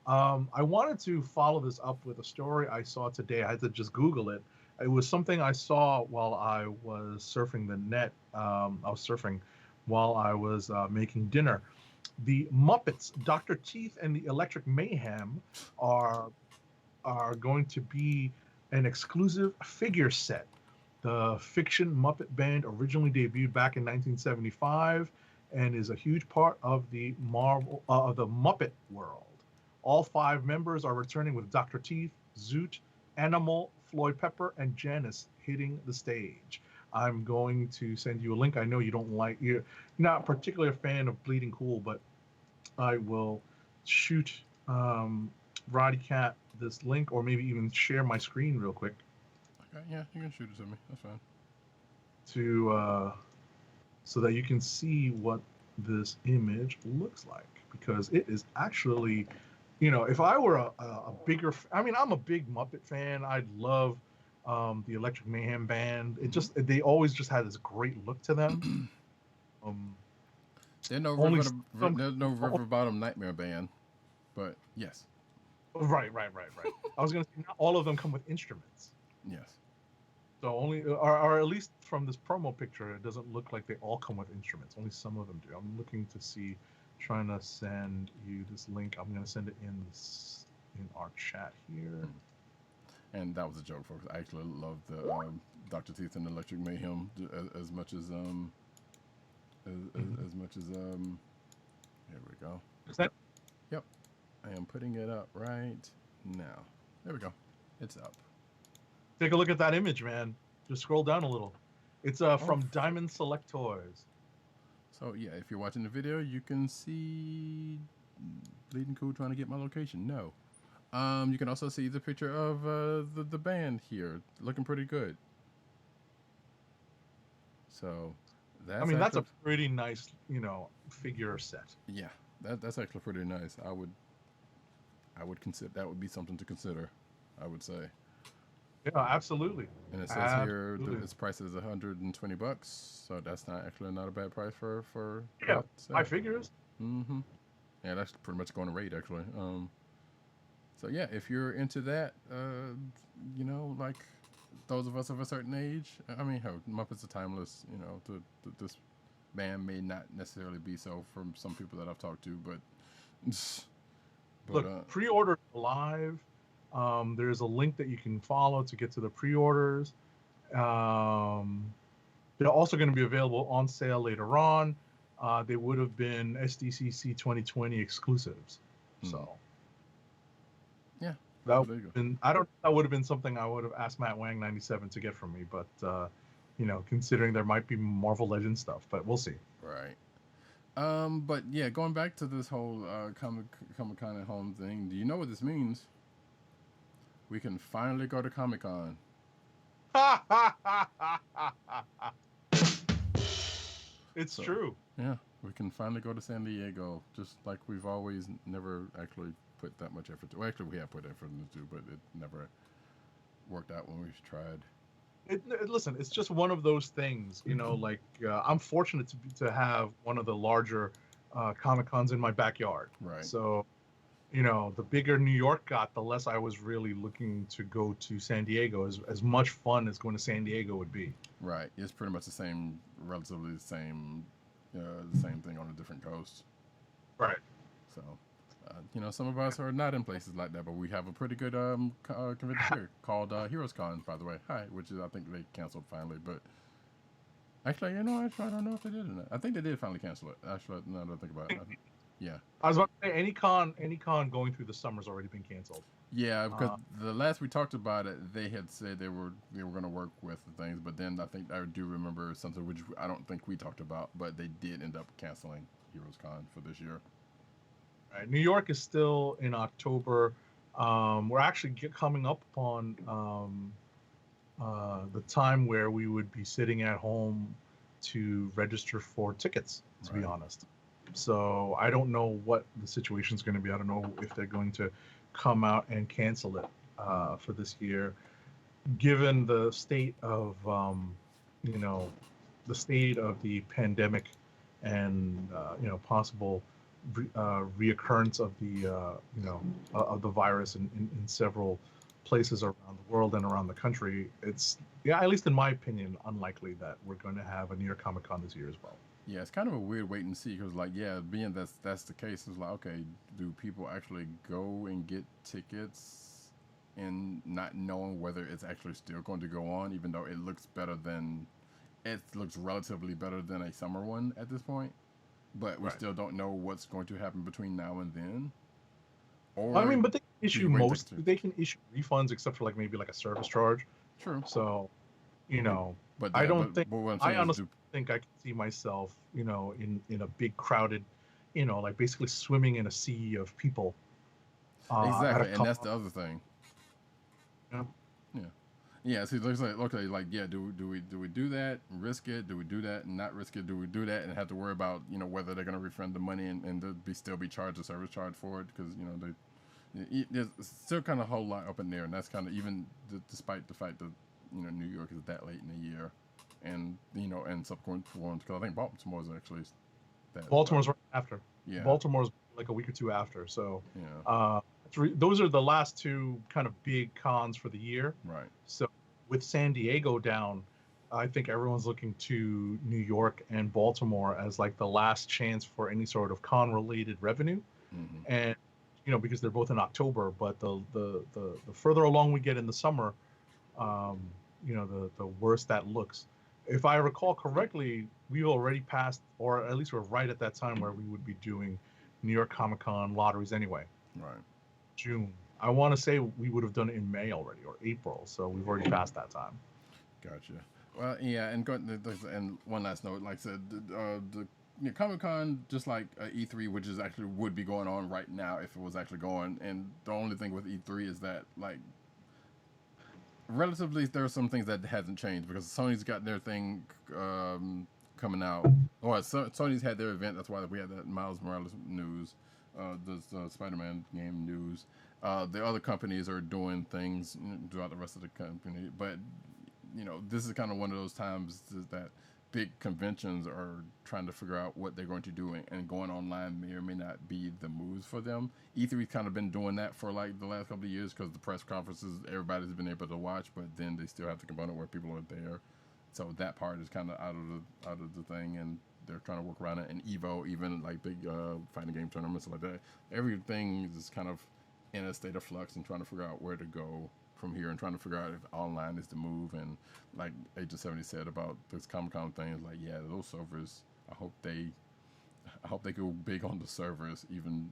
I wanted to follow this up with a story I saw today. I had to just Google it. It was something I saw while I was surfing the net. I was surfing while I was making dinner. The Muppets, Dr. Teeth and the Electric Mayhem are going to be an exclusive figure set. The fiction Muppet Band originally debuted back in 1975 and is a huge part of the Muppet world. All 5 members are returning with Dr. Teeth, Zoot, Animal, Floyd Pepper, and Janice hitting the stage. I'm going to send you a link. I know you're not particularly a fan of Bleeding Cool, but I will shoot Roddykat this link, or maybe even share my screen real quick Okay, yeah, you can shoot it to me. That's fine. to so that you can see what this image looks like, because it is actually, if I were a bigger, I'm a big Muppet fan. I'd love the Electric Mayhem band. They always just had this great look to them. There's no Only there's no River Bottom Nightmare band, but yes, right. I was gonna say not all of them come with instruments. yes. So only, or at least from this promo picture, it doesn't look like they all come with instruments. Only some of them do. I'm looking to see, trying to send you this link. I'm gonna send it in our chat here. And that was a joke, folks. I actually love the Dr. Teeth and Electric Mayhem as much as as much as here we go. Is that? Yep, I am putting it up right now. There we go. It's up. Take a look at that image, man. Just scroll down a little. It's from Diamond Select Toys. So yeah, if you're watching the video, you can see Bleeding Cool trying to get my location. No. You can also see the picture of the band here, looking pretty good. So that's a pretty nice, figure set. Yeah, that's actually pretty nice. I would consider that would be something to consider. I would say. Yeah, absolutely. And it says here its price is $120, so that's not a bad price for yeah, my figures. Mm-hmm. Yeah, that's pretty much going to rate actually. So yeah, if you're into that, like those of us of a certain age, I mean, Muppets are timeless. This band may not necessarily be so from some people that I've talked to, but look, pre-order live. There's a link that you can follow to get to the pre-orders. They're also going to be available on sale later on. They would have been SDCC 2020 exclusives. So, yeah, that would have been something I would have asked Matt Wang 97 to get from me. But, considering there might be Marvel Legends stuff, but we'll see. Right. But yeah, going back to this whole Comic-Con at home thing, do you know what this means? We can finally go to Comic-Con. It's true. Yeah, we can finally go to San Diego, just like we've always never actually put that much effort to. Well, actually, we have put effort into, but it never worked out when we've tried. Listen, it's just one of those things, I'm fortunate to have one of the larger Comic-Cons in my backyard. Right. So, the bigger New York got, the less I was really looking to go to San Diego. As much fun as going to San Diego would be. Right. It's pretty much relatively the same thing on a different coast. Right. So, some of us are not in places like that, but we have a pretty good convention here called Heroes Con, by the way. Hi, which is I think they canceled finally, but actually, I don't know if they did or not. I think they did finally cancel it. Actually, now that I think about it. Yeah. I was about to say any con going through the summer's already been canceled. Yeah, because the last we talked about it, they had said they were going to work with the things, but then I think I do remember something which I don't think we talked about, but they did end up canceling Heroes Con for this year. Right. New York is still in October. We're actually coming up upon the time where we would be sitting at home to register for tickets, to be honest. So I don't know what the situation is going to be. I don't know if they're going to come out and cancel it for this year, given the state of the state of the pandemic and possible reoccurrence of the virus in several places around the world and around the country. It's at least in my opinion, unlikely that we're going to have a New York Comic Con this year as well. Yeah, it's kind of a weird wait and see because, being that's the case, it's like, okay, do people actually go and get tickets and not knowing whether it's actually still going to go on, even though it looks relatively better than a summer one at this point, but we still don't know what's going to happen between now and then. Or but they can issue they can issue refunds except for maybe a service charge. True. So, but I don't think I honestly think I can see myself, in a big crowded, basically swimming in a sea of people. Exactly, and that's the other thing. Yeah. Yeah. So it looks like, okay, do we do that and risk it? Do we do that and not risk it? Do we do that and have to worry about whether they're going to refund the money and still be charged a service charge for it because there's still kind of a whole lot up in there, and that's kind of even despite the fact that New York is that late in the year, and and subsequent ones, because I think Baltimore is actually that. Baltimore's right after. Yeah. Baltimore's like a week or two after. So Yeah. those are the last two kind of big cons for the year. Right. So with San Diego down, I think everyone's looking to New York and Baltimore as like the last chance for any sort of con-related revenue. Mm-hmm. And because they're both in October, but the further along we get in the summer, the worse that looks. If I recall correctly, we already passed, or at least we're right at that time where we would be doing New York Comic Con lotteries anyway. Right. June. I want to say we would have done it in May already or April, so we've already passed that time. Gotcha. Well, yeah, and one last note, like I said, the Comic Con, just like E3, which is actually would be going on right now if it was actually going. And the only thing with E3 is that like relatively there are some things that hasn't changed because Sony's got their thing coming out. Well, Sony's had their event. That's why we had that Miles Morales news, the Spider-Man game news. The other companies are doing things throughout the rest of the company, but this is kind of one of those times that big conventions are trying to figure out what they're going to do, and going online may or may not be the moves for them. E3's kind of been doing that for like the last couple of years because the press conferences everybody's been able to watch, but then they still have the component where people are there, so that part is kind of out of the thing, and they're trying to work around it. And Evo, even like big fighting game tournaments like that, everything is kind of in a state of flux and trying to figure out where to go from here and trying to figure out if online is the move. And like Agent 70 said about this Comic-Con thing, is like, yeah, those servers, I hope they go big on the servers, even,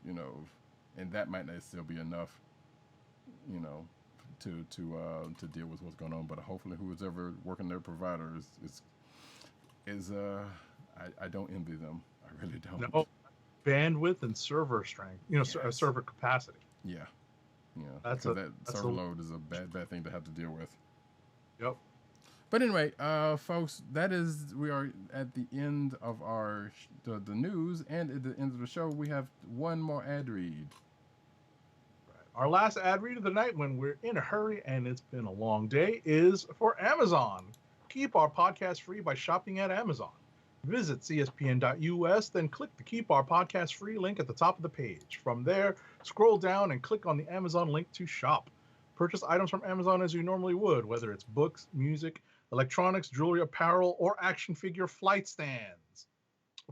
and that might not still be enough, to deal with what's going on. But hopefully who's ever working their provider is I don't envy them. I really don't. No, bandwidth and server strength, Yes. server capacity. Yeah. That's that server load is a bad thing to have to deal with. Yep. But anyway, folks, we are at the end of our the news, and at the end of the show, we have one more ad read. Right. Our last ad read of the night, when we're in a hurry and it's been a long day, is for Amazon. Keep our podcast free by shopping at Amazon. Visit cspn.us, then click the Keep Our Podcast Free link at the top of the page. From there, scroll down and click on the Amazon link to shop. Purchase items from Amazon as you normally would, whether it's books, music, electronics, jewelry, apparel, or action figure flight stands.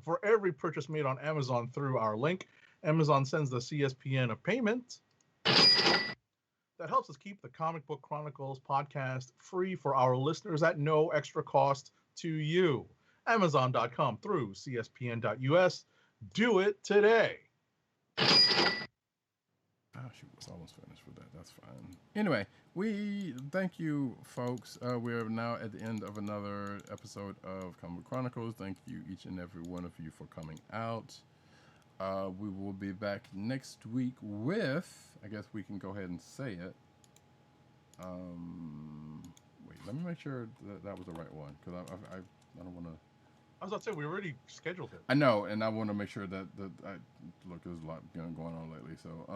For every purchase made on Amazon through our link, Amazon sends the CSPN a payment that helps us keep the Comic Book Chronicles podcast free for our listeners at no extra cost to you. Amazon.com through CSPN.us. Do it today. Oh, shoot, it's almost finished with that. That's fine. Anyway, we thank you, folks. We're now at the end of another episode of Comic Book Chronicles. Thank you, each and every one of you, for coming out. We will be back next week with, I guess we can go ahead and say it. Wait, let me make sure that was the right one, because I don't want to. I was about to say, we already scheduled it. I know, and I want to make sure that look, there's a lot going on lately. So,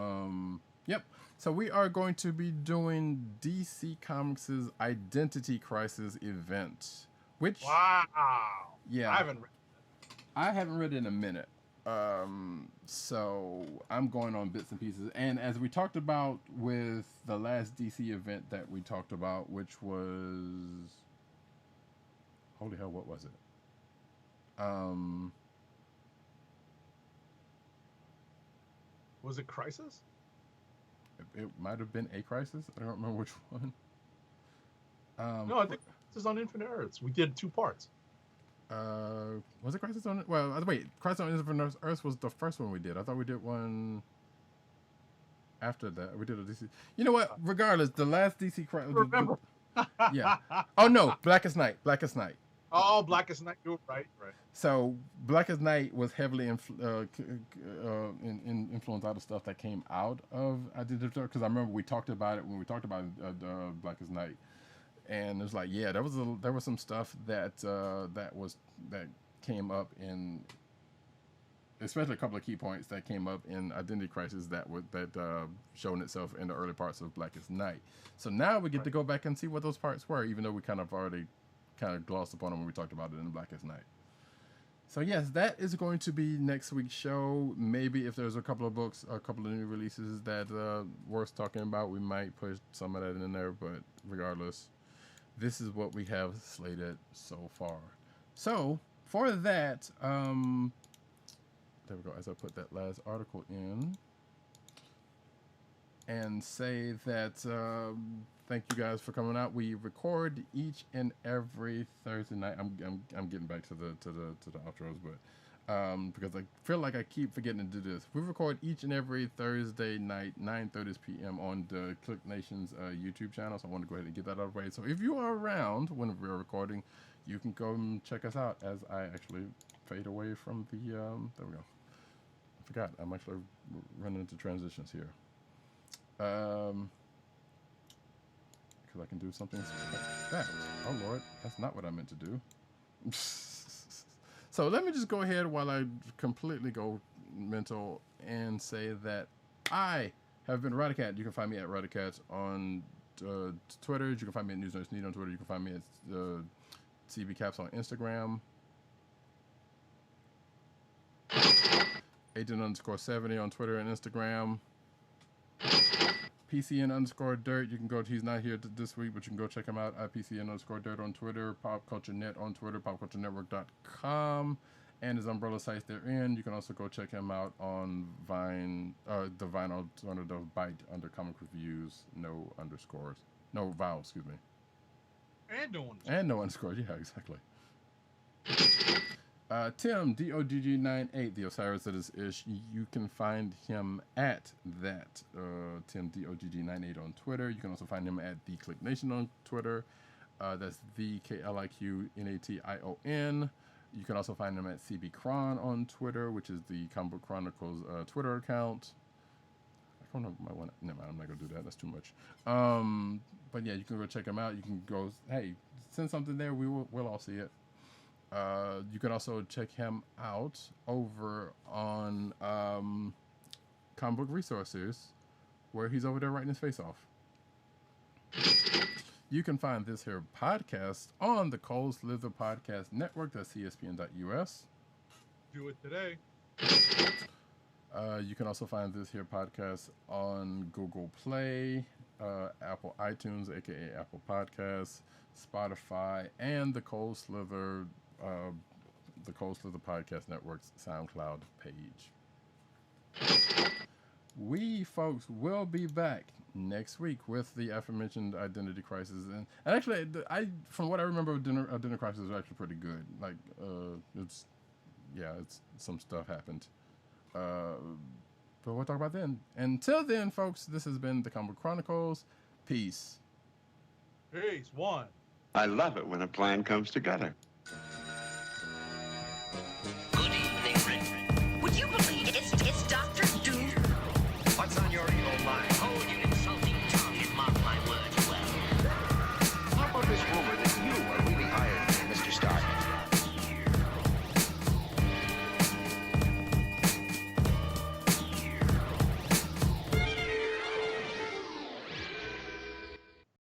yep. So we are going to be doing DC Comics' Identity Crisis event, which Wow. Yeah, I haven't read it in a minute. So I'm going on bits and pieces. And as we talked about with the last DC event that we talked about, which was, holy hell, what was it? Was it Crisis? It might have been a Crisis. I don't remember which one. No, I think this is on Infinite Earths. We did 2 parts. Was it Crisis on? Well, wait, Crisis on Infinite Earths was the first one we did. I thought we did one after that. We did a DC. You know what? Regardless, the last DC Crisis. Remember? Yeah. Oh no, Blackest Night. Blackest Night. Oh, Blackest Night. You're right. So Blackest Night was heavily influenced out of stuff that came out of Identity, because I remember we talked about it when we talked about Blackest Night, and it was like, yeah, there was some stuff that came up in especially a couple of key points that came up in Identity Crisis that shown itself in the early parts of Blackest Night. So now we get to go back and see what those parts were, even though we kind of already glossed upon them when we talked about it in Blackest Night. So yes, that is going to be next week's show. Maybe if there's a couple of books, a couple of new releases that worth talking about, we might push some of that in there. But regardless, this is what we have slated so far. So for that, there we go. As I put that last article in, and say that thank you guys for coming out. We record each and every Thursday night. I'm getting back to the outros, but because I feel like I keep forgetting to do this. We record each and every Thursday night, 9:30 p.m. on the Click Nation's YouTube channel. So I want to go ahead and get that out of the way. So if you are around when we're recording, you can go and check us out as I actually fade away from the there we go. I forgot. I'm actually running into transitions here. Because I can do something like that. Oh Lord, that's not what I meant to do. So let me just go ahead while I completely go mental and say that I have been Roddykat. You can find me at Roddykat on Twitter. You can find me at News Nurse Need on Twitter. You can find me at CBCaps on Instagram. Agent_70 on Twitter and Instagram. PCN_Dirt. You can go. He's not here this week, but you can go check him out at PCN_Dirt on Twitter. PopCultureNet on Twitter. PopCultureNetwork.com, and his umbrella sites therein. You can also go check him out on Vine, the Vine alternative Byte under Comic Reviews. No vowels. Excuse me. And no underscores. Yeah, exactly. Tim DOGG98, the Osiris that is ish. You can find him at that Tim DOGG98 on Twitter. You can also find him at the Click Nation on Twitter. That's the KLIQNATION. You can also find him at CB_Chron on Twitter, which is the Comic Book Chronicles Twitter account. I don't know. Never mind. I'm not gonna do that. That's too much. But yeah, you can go check him out. You can go. Hey, send something there. We'll all see it. You can also check him out over on Comic Book Resources, where he's over there writing his face off. You can find this here podcast on the Cold Slither Podcast Network. That's CSPN.us. Do it today. You can also find this here podcast on Google Play, Apple iTunes, aka Apple Podcasts, Spotify, and the Cold Slither Podcast Network's SoundCloud page. We folks will be back next week with the aforementioned Identity Crisis, and actually, from what I remember, Identity Crisis is actually pretty good. Like, it's some stuff happened. But we'll talk about then. Until then, folks, this has been the Comic Book Chronicles. Peace. Peace. One. I love it when a plan comes together. Good evening, Rick. Would you believe it's Dr. Doom? What's on your evil mind? Oh, you insulting tongue, it marked my words well. Top of his